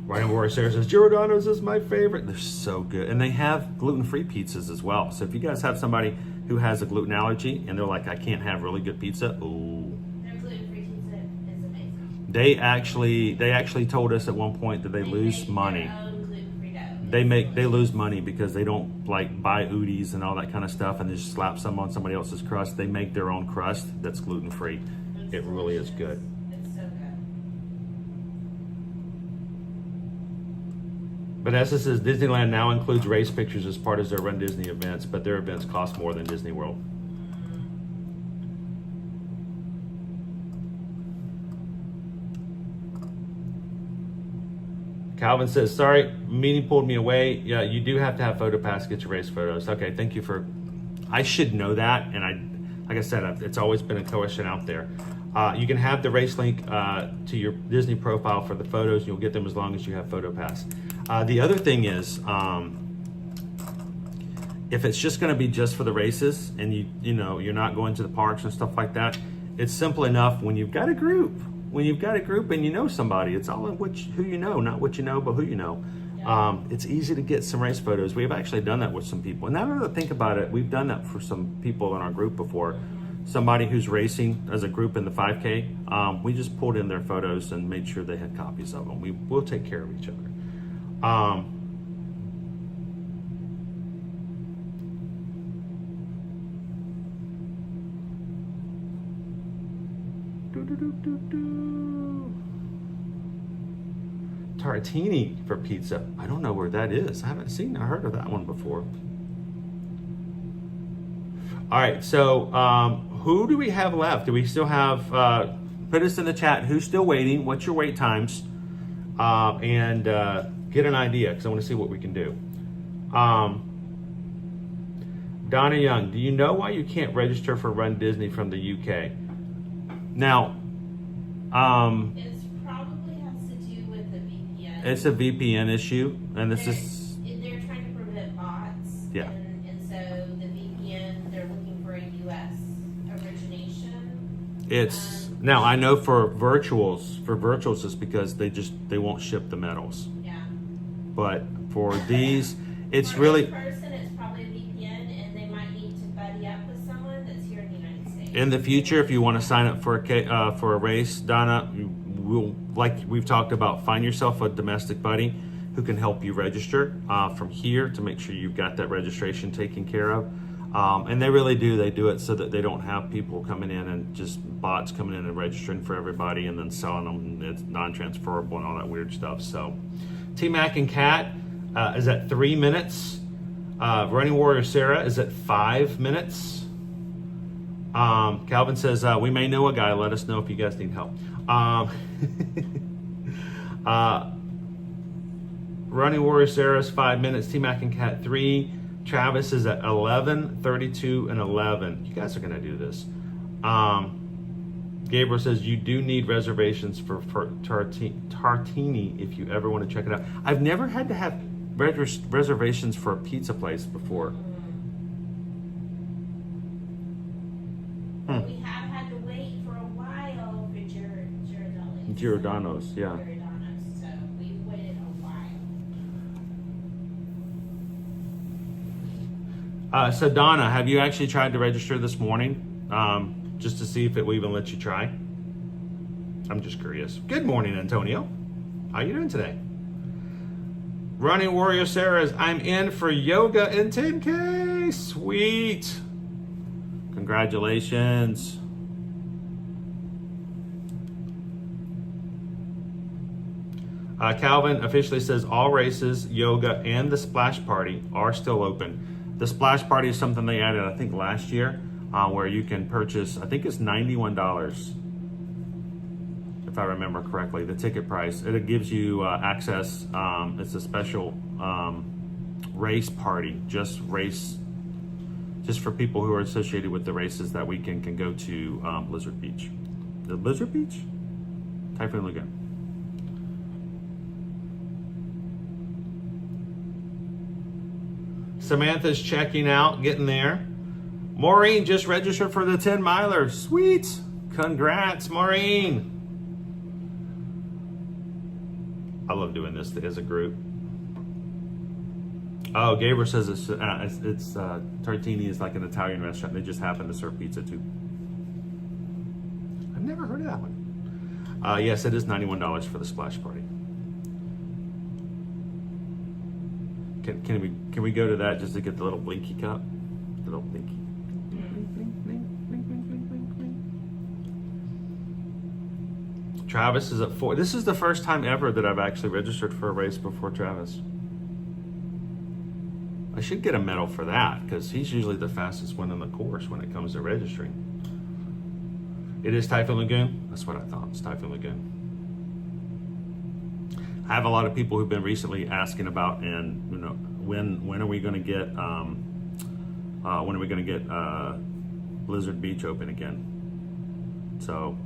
Speaker 1: Ryan Warrior Sarah says, Giordano's is my favorite. They're so good. And they have gluten-free pizzas as well. So if you guys have somebody who has a gluten allergy and they're like, I can't have really good pizza, ooh.
Speaker 6: Their gluten-free pizza is amazing.
Speaker 1: They actually told us at one point that they lose money. They lose money because they don't like buy Udis and all that kind of stuff and they just slap some on somebody else's crust. They make their own crust that's gluten-free. It really is good.
Speaker 6: It's so good.
Speaker 1: Vanessa says Disneyland now includes race pictures as part of their Run Disney events, but their events cost more than Disney World. Calvin says, sorry, meeting pulled me away. Yeah, you do have to have PhotoPass to get your race photos. Okay, thank you for, I should know that. And like I said, it's always been a question out there. You can have the race link to your Disney profile for the photos. You'll get them as long as you have PhotoPass. The other thing is, if it's just going to be just for the races and you're not going to the parks and stuff like that, it's simple enough when you've got a group. When you've got a group and you know somebody, it's all in who you know, not what you know, but who you know. Yeah. It's easy to get some race photos. We've actually done that with some people. And now that I think about it, we've done that for some people in our group before. Somebody who's racing as a group in the 5K, we just pulled in their photos and made sure they had copies of them. We'll take care of each other. Tartini for pizza. I don't know where that is. I haven't heard of that one before. All right, so who do we have left? Do we still have, put us in the chat, who's still waiting, what's your wait times, and get an idea, because I want to see what we can do. Donna Young, do you know why you can't register for Run Disney from the UK? Now,
Speaker 6: It probably has to do with the VPN.
Speaker 1: it's a VPN issue, and this is...
Speaker 6: They're trying to prevent bots.
Speaker 1: Yeah.
Speaker 6: And so the VPN, they're looking for a US origination.
Speaker 1: It's now I know for virtuals it's because they won't ship the medals.
Speaker 6: Yeah.
Speaker 1: But for these, it's
Speaker 6: For
Speaker 1: really
Speaker 6: each person, it's probably a VPN, and they might need to buddy up with someone that's here in the United States.
Speaker 1: in the future. If you want to sign up for a race, Donna, we'll, like we've talked about, find yourself a domestic buddy who can help you register from here to make sure you've got that registration taken care of. And they really do. They do it so that they don't have people coming in and just bots coming in and registering for everybody and then selling them. And it's non-transferable and all that weird stuff. So T-Mac and Kat is at 3 minutes. Running Warrior Sarah is at 5 minutes. Calvin says, we may know a guy. Let us know if you guys need help. Running Warrior Sarah is 5 minutes. T-Mac and Kat 3. Travis is at 11, 32, and 11. You guys are going to do this. Gabriel says, you do need reservations for Tartini if you ever want to check it out. I've never had to have reservations for a pizza place before.
Speaker 6: We have had to wait for a while for Giordano's.
Speaker 1: Giordano's, yeah.
Speaker 6: Giordano's, so we've waited a while.
Speaker 1: So Donna, have you actually tried to register this morning? Just to see if it will even let you try? I'm just curious. Good morning, Antonio. How you doing today? Running Warrior Sarah's, I'm in for yoga in 10K. Sweet. Congratulations. Calvin officially says all races, yoga, and the splash party are still open. The splash party is something they added, I think, last year, where you can purchase, I think it's $91, if I remember correctly, the ticket price. It gives you access. It's a special race party, just for people who are associated with the races that weekend can go to Blizzard Beach. The Blizzard Beach? Typhoon Lagoon. Samantha's checking out, getting there. Maureen just registered for the 10 miler. Sweet. Congrats, Maureen. I love doing this as a group. Oh, Gabriel says it's Tartini is like an Italian restaurant. They just happen to serve pizza too. I've never heard of that one. Yes, it is $91 for the splash party. Can we go to that just to get the little blinky cup? The little blinky. Travis is at 4. This is the first time ever that I've actually registered for a race before Travis. I should get a medal for that because he's usually the fastest one in the course when it comes to registering. It is Typhoon Lagoon? That's what I thought. It's Typhoon Lagoon. I have a lot of people who've been recently asking about, and you know, when are we going to get Blizzard Beach open again? So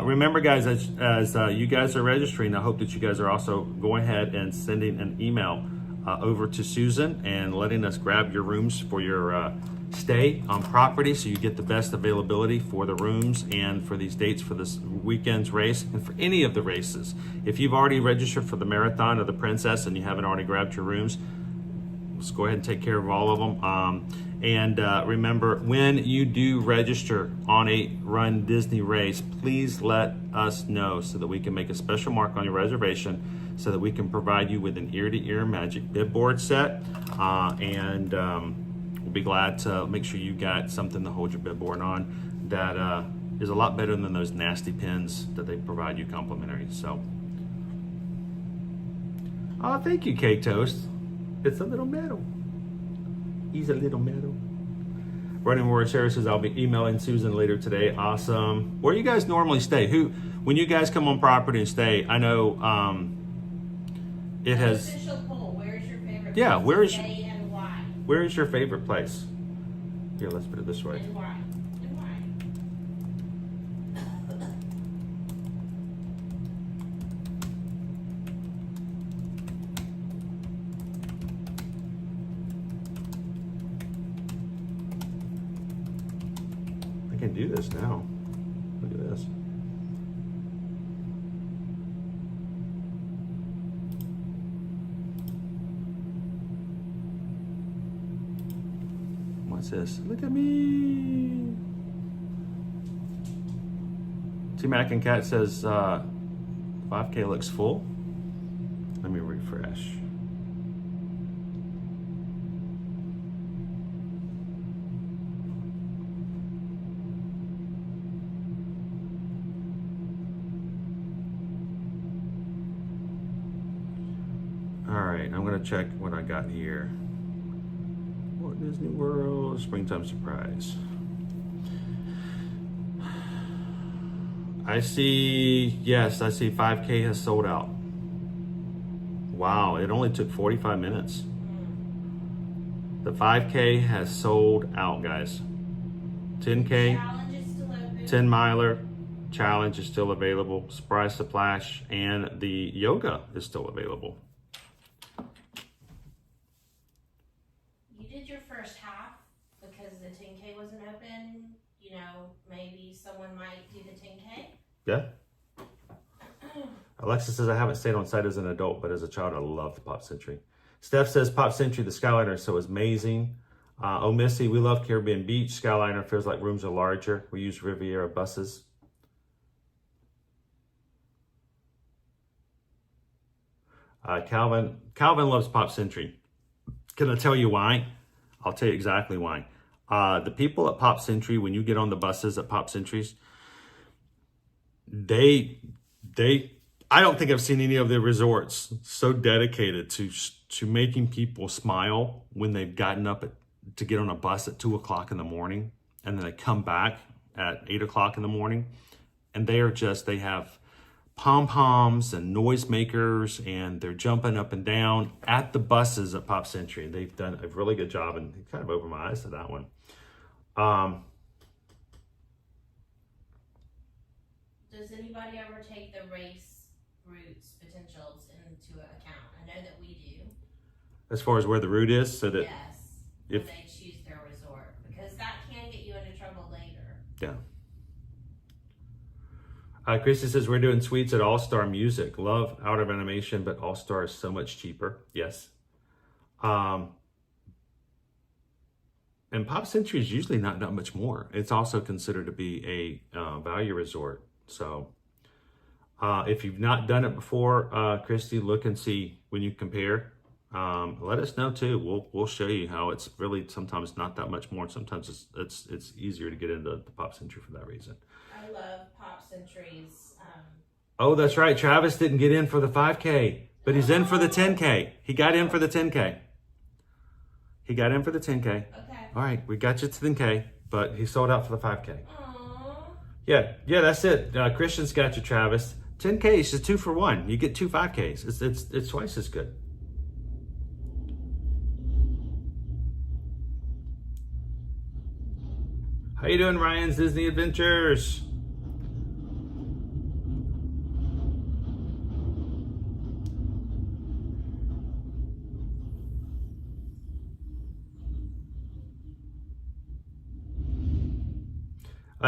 Speaker 1: remember, guys, as you guys are registering, I hope that you guys are also going ahead and sending an email over to Susan and letting us grab your rooms for your stay on property, so you get the best availability for the rooms and for these dates for this weekend's race and for any of the races. If you've already registered for the marathon or the princess and you haven't already grabbed your rooms, let's go ahead and take care of all of them. And remember, when you do register on a Run Disney race, please let us know so that we can make a special mark on your reservation, so that we can provide you with an ear-to-ear magic bib board set, and we'll be glad to make sure you got something to hold your bib board on that is a lot better than those nasty pins that they provide you complimentary. So, oh, thank you, Cake Toast. It's a little metal. He's a little metal. Running Word Sarah says, I'll be emailing Susan later today. Awesome. Where you guys normally stay? When you guys come on property and stay, I know it has.
Speaker 6: Official poll. Where's your favorite?
Speaker 1: Yeah,
Speaker 6: place
Speaker 1: where
Speaker 6: to
Speaker 1: is-
Speaker 6: stay and why?
Speaker 1: Where is your favorite place? Here, let's put it this way.
Speaker 6: And why? And why?
Speaker 1: I can do this now. Look at this. What's this? Look at me. T Mac and Cat says 5K looks full. Let me refresh. All right, I'm gonna check what I got here. Walt Disney World Springtime Surprise. I see 5K has sold out. Wow, it only took 45 minutes. The 5K has sold out, guys. 10K,
Speaker 6: Challenge is still open.
Speaker 1: 10 miler challenge is still available. Surprise Splash and the yoga is still available.
Speaker 6: You did your first half because the 10K wasn't open. You know, maybe someone might do the 10K.
Speaker 1: Yeah. Alexa says, I haven't stayed on site as an adult, but as a child, I loved Pop Century. Steph says, Pop Century, the Skyliner is so amazing. Oh, Missy, we love Caribbean Beach. Skyliner feels like rooms are larger. We use Riviera buses. Calvin loves Pop Century. Can I tell you why? I'll tell you exactly why. The people at Pop Century, when you get on the buses at Pop Centuries, I don't think I've seen any of the resorts so dedicated to making people smile when they've gotten up to get on a bus at 2 o'clock in the morning, and then they come back at 8 o'clock in the morning, and they have pom-poms and noisemakers, and they're jumping up and down at the buses at Pop Century. They've done a really good job, and it kind of opened my eyes to that one.
Speaker 6: Does anybody ever take the race routes potentials into account? I know that we do.
Speaker 1: As far as where the route is, so that
Speaker 6: Yes.
Speaker 1: if-
Speaker 6: When they choose their resort, because that can get you into trouble later.
Speaker 1: yeah. Christy says, we're doing suites at All-Star Music. Love Out of Animation, but All-Star is so much cheaper. Yes. And Pop Century is usually not that much more. It's also considered to be a value resort. So if you've not done it before, Christy, look and see when you compare. Let us know too. We'll show you how it's really sometimes not that much more. Sometimes it's easier to get into the Pop Century for that reason.
Speaker 6: I love Pop Century's.
Speaker 1: Oh, that's right. Travis didn't get in for the 5K, but he's in for the 10K. He got in for the 10K.
Speaker 6: Okay.
Speaker 1: All right, we got you to the 10K, but he sold out for the 5K.
Speaker 6: Aww.
Speaker 1: Yeah, that's it. Christian's got you, Travis. 10K is just 2 for 1. You get 2 5Ks. It's twice as good. How you doing, Ryan's Disney Adventures?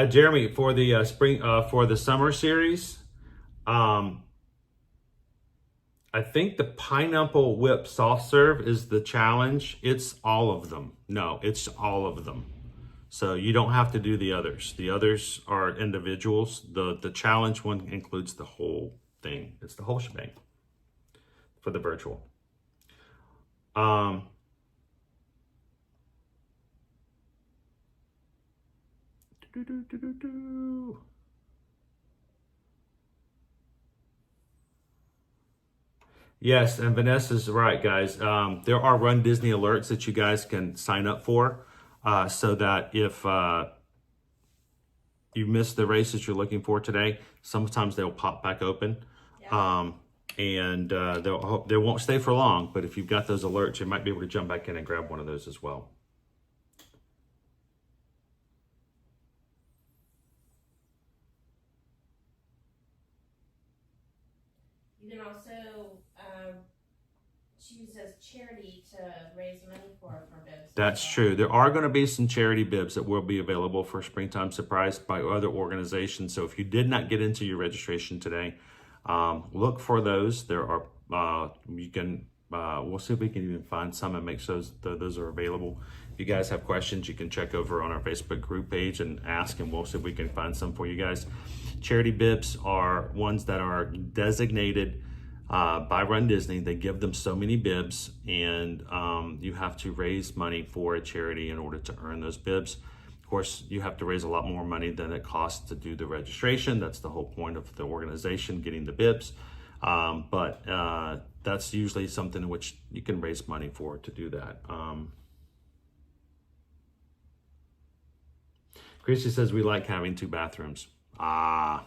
Speaker 1: Jeremy, for the for the summer series, I think the pineapple whip soft serve is the challenge. It's all of them. No, it's all of them. So you don't have to do the others. The others are individuals. The challenge one includes the whole thing. It's the whole shebang for the virtual. Yes, and Vanessa's right, guys. There are Run Disney alerts that you guys can sign up for, so that if you miss the races you're looking for today, sometimes they'll pop back open. Yeah. And they won't stay for long, but if you've got those alerts, you might be able to jump back in and grab one of those as well.
Speaker 6: You can also choose as charity to raise money for bibs.
Speaker 1: That's true. There are going to be some charity bibs that will be available for Springtime Surprise by other organizations. So if you did not get into your registration today, look for those. There are, you can, we'll see if we can even find some and make those are available. If you guys have questions, you can check over on our Facebook group page and ask, and we'll see if we can find some for you guys. Charity bibs are ones that are designated by Run Disney. They give them so many bibs, and you have to raise money for a charity in order to earn those bibs. Of course, you have to raise a lot more money than it costs to do the registration. That's the whole point of the organization, getting the bibs. But that's usually something in which you can raise money for to do that. Christy says, we like having 2 bathrooms. Yeah.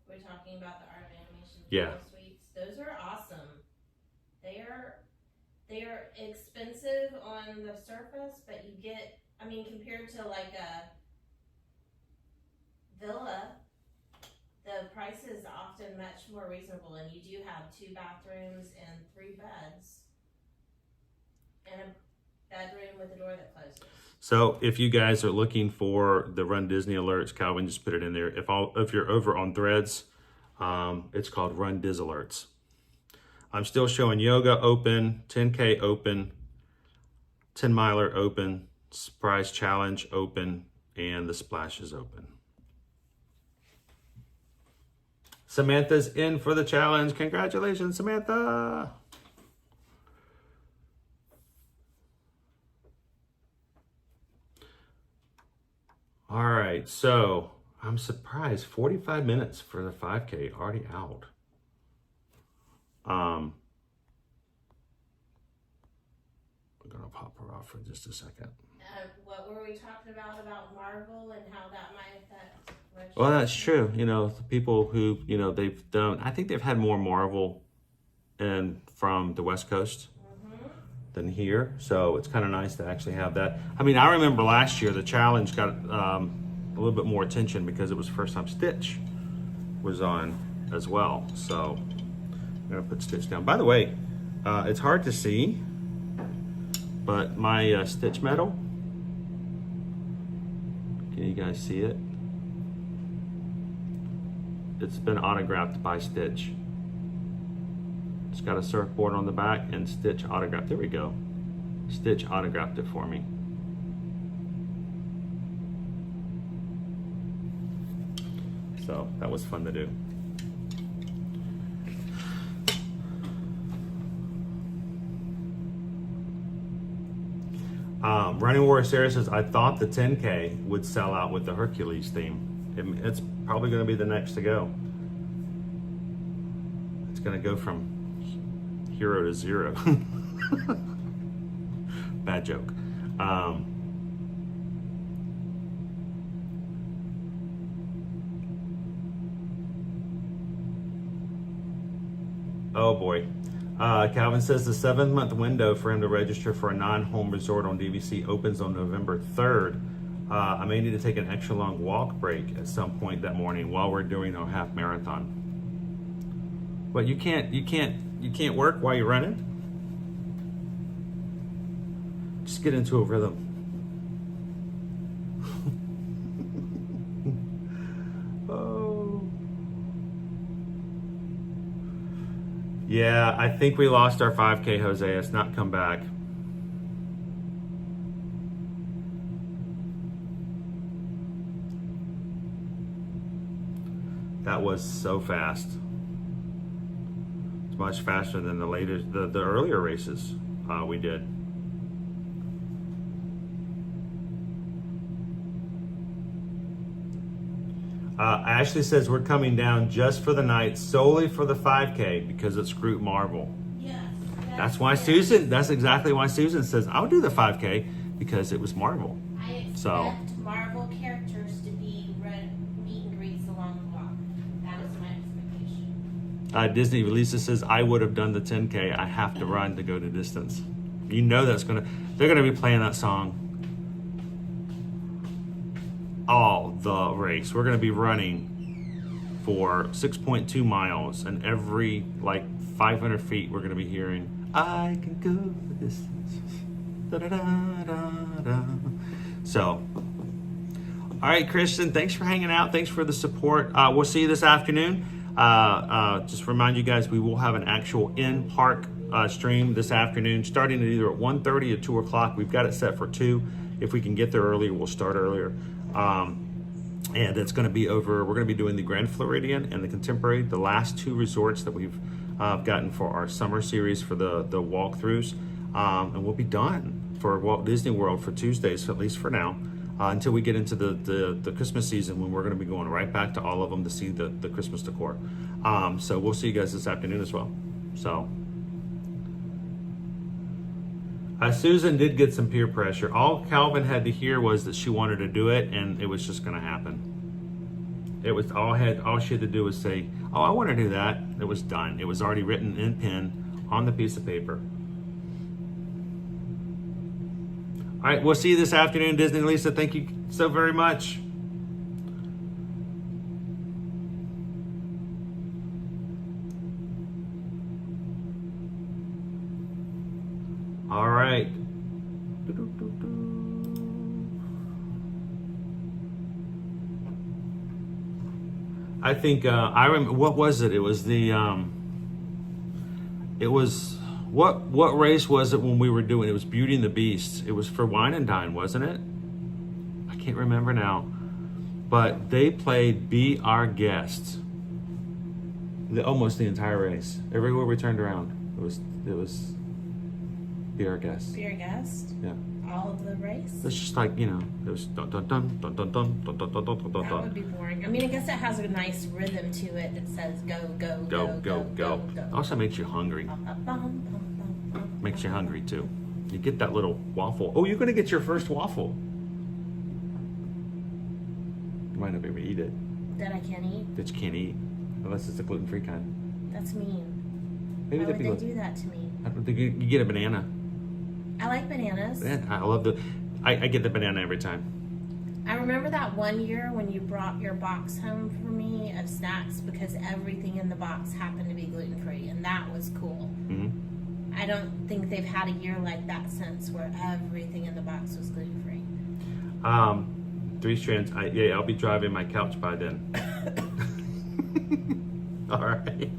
Speaker 6: We're talking about the art animation
Speaker 1: Yeah.
Speaker 6: suites. Those are awesome. They are expensive on the surface, but you get, I mean, compared to like a villa, the price is often much more reasonable, and you do have 2 bathrooms and 3 beds and a bedroom with a door that closes.
Speaker 1: So if you guys are looking for the Run Disney alerts, Calvin just put it in there. If you're over on Threads, it's called Run Diz Alerts. I'm still showing yoga open, 10K open, 10 miler open, surprise challenge open, and the splash is open. Samantha's in for the challenge. Congratulations, Samantha. All right, so I'm surprised 45 minutes for the 5K already out. I'm gonna pop her off for just a second.
Speaker 6: What were we talking about Marvel and how that might affect?
Speaker 1: Well, that's true. You know, the people who, you know, they've done, I think they've had more Marvel from the West Coast than here. So it's kind of nice to actually have that. I mean, I remember last year the challenge got a little bit more attention because it was the first time Stitch was on as well. So I'm gonna put Stitch down. By the way, it's hard to see, but my Stitch medal, can you guys see it? It's been autographed by Stitch. It's got a surfboard on the back and Stitch autographed. There we go. Stitch autographed it for me. So that was fun to do. Running Warrior Series says, I thought the 10K would sell out with the Hercules theme. It's probably going to be the next to go. It's going to go from hero to zero. Bad joke. Oh boy. Calvin says the 7-month window for him to register for a non-home resort on DVC opens on November 3rd. I may need to take an extra long walk break at some point that morning while we're doing our half marathon. But you can't work while you're running. Just get into a rhythm. Oh. Yeah, I think we lost our 5K, Jose. It's not come back. That was so fast. It's much faster than the earlier races we did. Ashley says we're coming down just for the night, solely for the 5K because it's Groot Marvel.
Speaker 6: Yes.
Speaker 1: That's why Susan. That's exactly why Susan says I'll do the 5K because it was Marvel.
Speaker 6: I expect
Speaker 1: So.
Speaker 6: Marvel characters to be meet and greets along the walk. That is my expectation.
Speaker 1: Disney Lisa says I would have done the 10K. I have to run to go to distance. You know they're gonna be playing that song all the race. We're gonna be running for 6.2 miles, and every 500 feet we're gonna be hearing I can go the distance. Da, da, da, da, da. So, all right, Christian, thanks for hanging out. Thanks for the support. We'll see you this afternoon. Just remind you guys, we will have an actual in-park stream this afternoon, starting at either at 1:30 or 2 o'clock. We've got it set for 2. If we can get there earlier, we'll start earlier. And it's going to be over. We're going to be doing the Grand Floridian and the Contemporary, the last 2 resorts that we've gotten for our summer series for the walkthroughs. And we'll be done for Walt Disney World for Tuesdays, at least for now, until we get into the Christmas season, when we're going to be going right back to all of them to see the Christmas decor. So we'll see you guys this afternoon as well. So Susan did get some peer pressure. All Calvin had to hear was that she wanted to do it, and it was just going to happen. It was all she had to do was say, "Oh, I want to do that." It was done. It was already written in pen on the piece of paper. All right, we'll see you this afternoon, Disney Lisa. Thank you so very much. All right. I think I remember, what was it? It was the what race was it when we were doing it? Was Beauty and the Beast. It was for Wine and Dine, wasn't it? I can't remember now. But they played Be Our Guest. Almost the entire race. Everywhere we turned around, it was Be Our Guest.
Speaker 6: Be our guest.
Speaker 1: Yeah.
Speaker 6: All of the race.
Speaker 1: It's just it was dun dun dun dun dun dun dun dun dun dun dun
Speaker 6: That would be boring. I mean, I guess it has a nice rhythm to it that says go, go,
Speaker 1: go, go, go. Also makes you hungry. Makes you hungry too. You get that little waffle. Oh, you're gonna get your first waffle. You might not be able to eat it.
Speaker 6: That I can't eat?
Speaker 1: That you can't eat. Unless it's the gluten-free kind.
Speaker 6: That's mean.
Speaker 1: Maybe
Speaker 6: Why would they do that to me?
Speaker 1: I don't think you get a banana.
Speaker 6: I like bananas.
Speaker 1: I love I get the banana every time.
Speaker 6: I remember that one year when you brought your box home for me of snacks because everything in the box happened to be gluten-free, and that was cool.
Speaker 1: Mm-hmm.
Speaker 6: I don't think they've had a year like that since, where everything in the box was gluten-free.
Speaker 1: 3 strands. I'll be driving my couch by then. All right.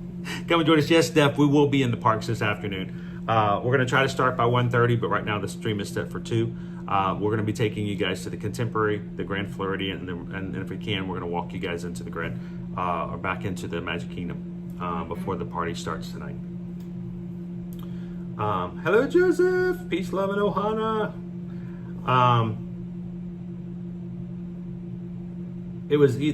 Speaker 1: Come and join us. Yes, Steph, we will be in the parks this afternoon. We're going to try to start by 1:30, but right now the stream is set for 2. We're going to be taking you guys to the Contemporary, the Grand Floridian, and if we can, we're going to walk you guys into the Grand, or back into the Magic Kingdom before the party starts tonight. Hello, Joseph. Peace, love, and ohana. It was the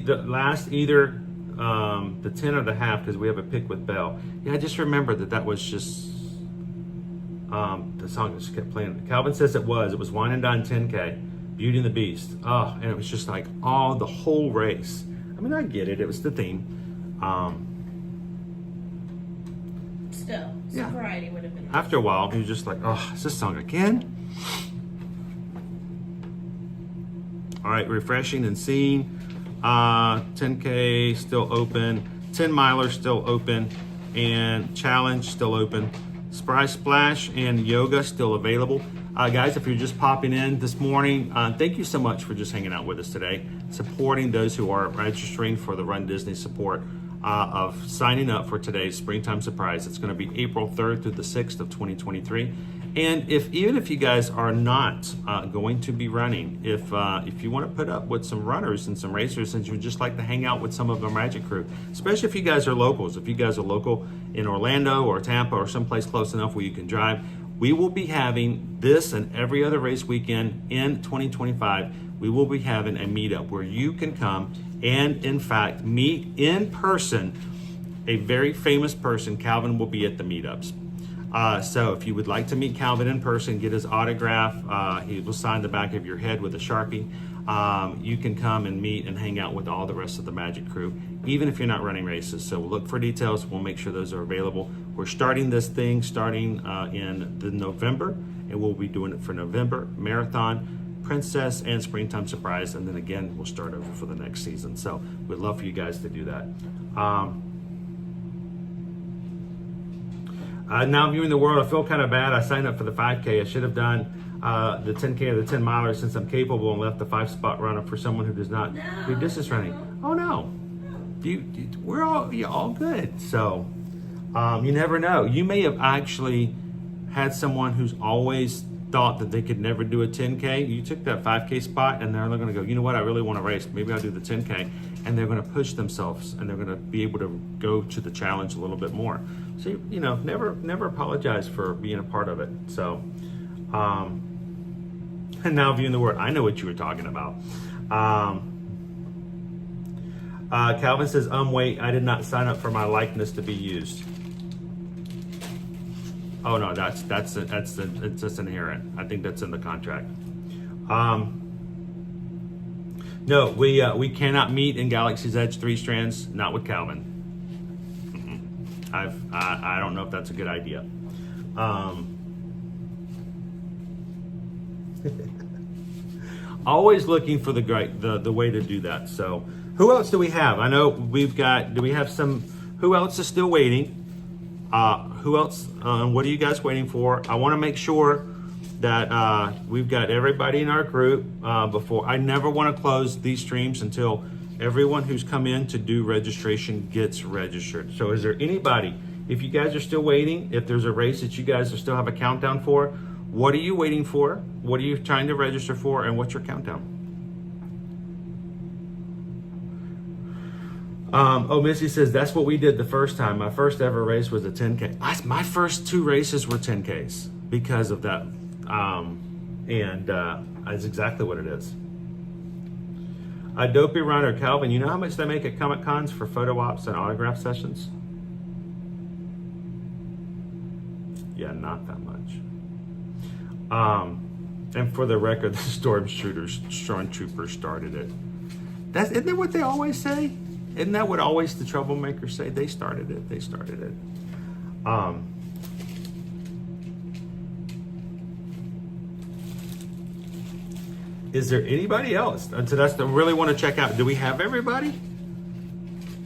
Speaker 1: 10 or the half, because we have a pick with Belle. Yeah, I just remembered that was just the song just kept playing. Calvin says it was Wine and Dine 10K, Beauty and the Beast. Oh, and it was just the whole race. I mean, I get it. It was the theme.
Speaker 6: still, some
Speaker 1: Yeah.
Speaker 6: variety would have been nice.
Speaker 1: After a while, you're just like, oh, is this song again? All right, refreshing and seeing. 10K still open. 10 miler still open. And challenge still open. Surprise Splash and yoga still available. Guys, if you're just popping in this morning, thank you so much for just hanging out with us today, supporting those who are registering for the Run Disney support of signing up for today's Springtime Surprise. It's going to be April 3rd through the 6th of 2023. And even if you guys are not going to be running, if you want to put up with some runners and some racers, and you would just like to hang out with some of our Magic crew, especially if you guys are locals, if you guys are local in Orlando or Tampa or someplace close enough where you can drive, we will be having this and every other race weekend in 2025. We will be having a meetup where you can come and, in fact, meet in person a very famous person. Calvin will be at the meetups. So if you would like to meet Calvin in person, get his autograph, he will sign the back of your head with a Sharpie. You can come and meet and hang out with all the rest of the Magic crew, even if you're not running races. So look for details. We'll make sure those are available. We're starting this thing in the November, and we'll be doing it for November Marathon, Princess, and Springtime Surprise. And then again, we'll start over for the next season. So we'd love for you guys to do that. Now viewing the world, I feel kind of bad. I signed up for the 5K. I should have done the 10K or the 10 miler since I'm capable, and left the 5-spot runner for someone who does not do distance running. Oh no, we're all good. So you never know. You may have actually had someone who's always thought that they could never do a 10K. You took that 5K spot, and they're going to go, you know what? I really want to race. Maybe I'll do the 10K, and they're going to push themselves, and they're going to be able to go to the challenge a little bit more. So never apologize for being a part of it. So. And now viewing the word, I know what you were talking about. Calvin says, wait, I did not sign up for my likeness to be used. Oh no, it's just inherent. I think that's in the contract. No, we cannot meet in Galaxy's Edge 3 strands, not with Calvin. I don't know if that's a good idea. Always looking for the way to do that. So who else do we have? I know who else is still waiting? Who else, what are you guys waiting for? I want to make sure that we've got everybody in our group before. I never want to close these streams until everyone who's come in to do registration gets registered. So is there anybody, if you guys are still waiting, if there's a race that you guys still have a countdown for, what are you waiting for? What are you trying to register for? And what's your countdown? Missy says, that's what we did the first time. My first ever race was a 10K. My first 2 races were 10Ks because of that. That's exactly what it is. A dopey runner, Calvin, you know how much they make at Comic Cons for photo ops and autograph sessions? Yeah, not that much. And for the record, the stormtroopers started it. Isn't that what they always say? Isn't that what always the troublemakers say? They started it. Is there anybody else? So that's the really want to check out. Do we have everybody?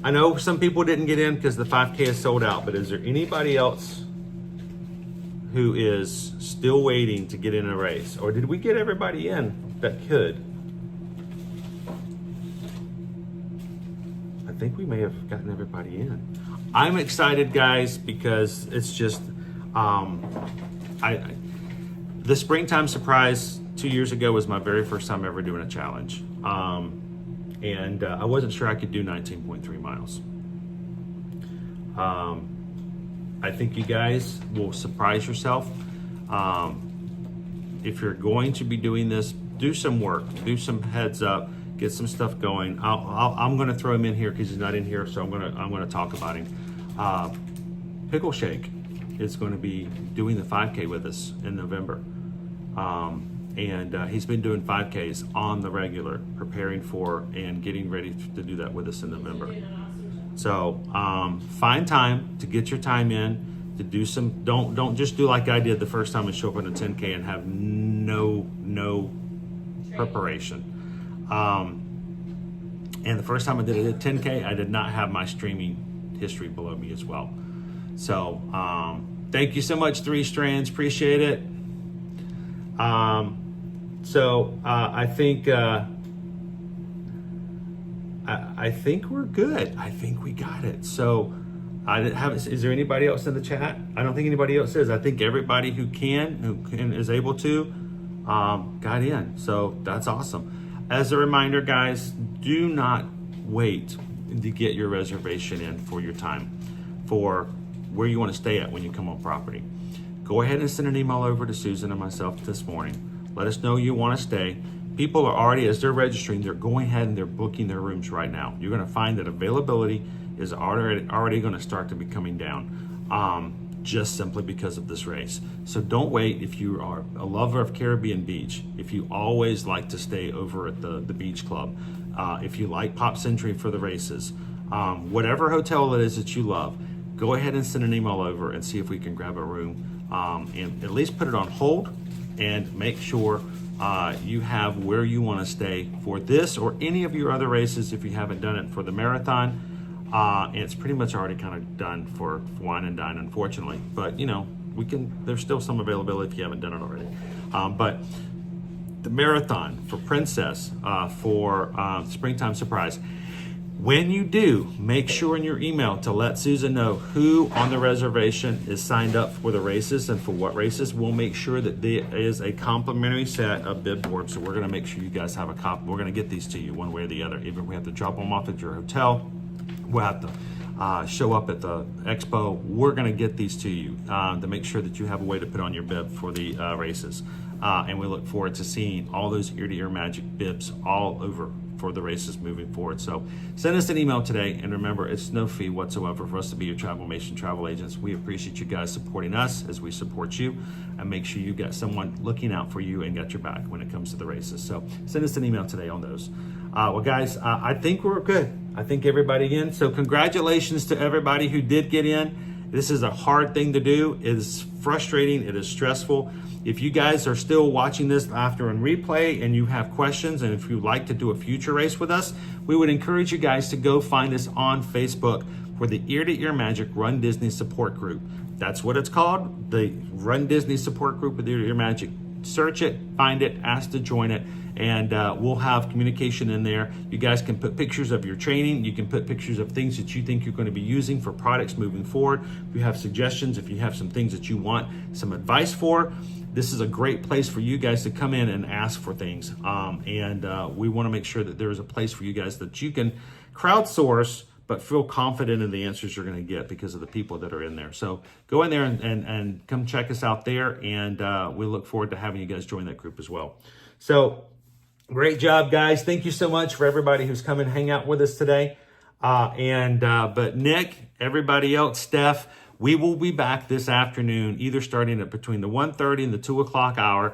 Speaker 1: I know some people didn't get in because the 5K is sold out, but is there anybody else who is still waiting to get in a race? Or did we get everybody in that could? I think we may have gotten everybody in. I'm excited, guys, because it's just, the Springtime Surprise 2 years ago was my very first time ever doing a challenge. And I wasn't sure I could do 19.3 miles. I think you guys will surprise yourself. If you're going to be doing this, do some work, do some heads up, get some stuff going. I'm going to throw him in here because he's not in here, so I'm going to talk about him. Pickle Shake is going to be doing the 5K with us in November, and he's been doing 5Ks on the regular, preparing for and getting ready to do that with us in November. So find time to get your time in. to do some, don't just do like I did the first time and show up in a 10K and have no preparation. And the first time I did a 10K, I did not have my streaming history below me as well. So thank you so much, 3 Strands, appreciate it. I think we're good. I think we got it. So is there anybody else in the chat? I don't think anybody else is. I think everybody who is able to got in. So that's awesome. As a reminder, guys, do not wait to get your reservation in for your time for where you want to stay at when you come on property. Go ahead and send an email over to Susan and myself this morning. Let us know you want to stay. People are already, as they're registering, they're going ahead and they're booking their rooms right now. You're going to find that availability is already going to start to be coming down, just simply because of this race. So don't wait. If you are a lover of Caribbean Beach, if you always like to stay over at the beach club, if you like Pop Century for the races, whatever hotel it is that you love, go ahead and send an email over and see if we can grab a room, and at least put it on hold and make sure you have where you want to stay for this or any of your other races if you haven't done it for the marathon. And it's pretty much already kind of done for Wine and Dine, unfortunately. But, there's still some availability if you haven't done it already. But the marathon for Princess, for Springtime Surprise, when you do, make sure in your email to let Susan know who on the reservation is signed up for the races and for what races. We'll make sure that there is a complimentary set of bib boards. So we're going to make sure you guys have a copy. We're going to get these to you one way or the other. Either we have to drop them off at your hotel, we'll have to show up at the expo. We're going to get these to you to make sure that you have a way to put on your bib for the races. And we look forward to seeing all those ear-to-ear magic bibs all over for the races moving forward. So send us an email today, and remember, it's no fee whatsoever for us to be your Travelmation travel agents. We appreciate you guys supporting us as we support you, and make sure you got someone looking out for you and got your back when it comes to the races. So send us an email today on those. Well, guys, I think we're good. I think everybody in. So congratulations to everybody who did get in. This is a hard thing to do. It is frustrating. It is stressful. If you guys are still watching this after in replay and you have questions, and if you'd like to do a future race with us, we would encourage you guys to go find us on Facebook for the Ear to Ear Magic Run Disney Support Group. That's what it's called, the Run Disney Support Group with Ear to Ear Magic. Search it, find it, ask to join it, and we'll have communication in there. You guys can put pictures of your training. You can put pictures of things that you think you're going to be using for products moving forward. If you have suggestions, if you have some things that you want some advice for, this is a great place for you guys to come in and ask for things. We want to make sure that there is a place for you guys that you can crowdsource, but feel confident in the answers you're going to get because of the people that are in there. So go in there and come check us out there. And we look forward to having you guys join that group as well. So great job, guys. Thank you so much for everybody who's come and hang out with us today. But Nick, everybody else, Steph, we will be back this afternoon, either starting at between the 1:30 and the 2 o'clock hour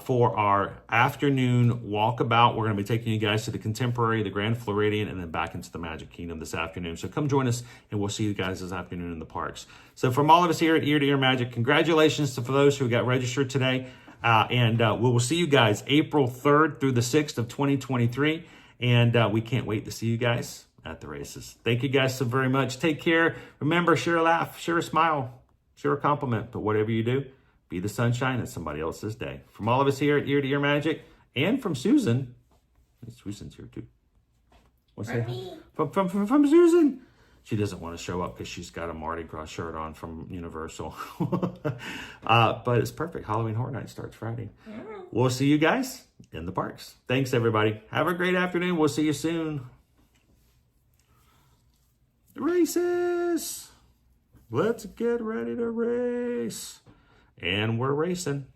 Speaker 1: for our afternoon walkabout. We're going to be taking you guys to the Contemporary, the Grand Floridian, and then back into the Magic Kingdom this afternoon. So come join us, and we'll see you guys this afternoon in the parks. So from all of us here at Ear to Ear Magic, congratulations for those who got registered today. We will see you guys April 3rd through the 6th of 2023. And we can't wait to see you guys at the races. Thank you guys so very much. Take care. Remember, share a laugh, share a smile, share a compliment. But whatever you do, be the sunshine in somebody else's day. From all of us here at Ear to Ear Magic, and from Susan. Susan's here too. What's that? From Susan. She doesn't want to show up because she's got a Mardi Gras shirt on from Universal. But it's perfect. Halloween Horror Night starts Friday. Yeah. We'll see you guys in the parks. Thanks, everybody. Have a great afternoon. We'll see you soon. Races. Let's get ready to race. And we're racing.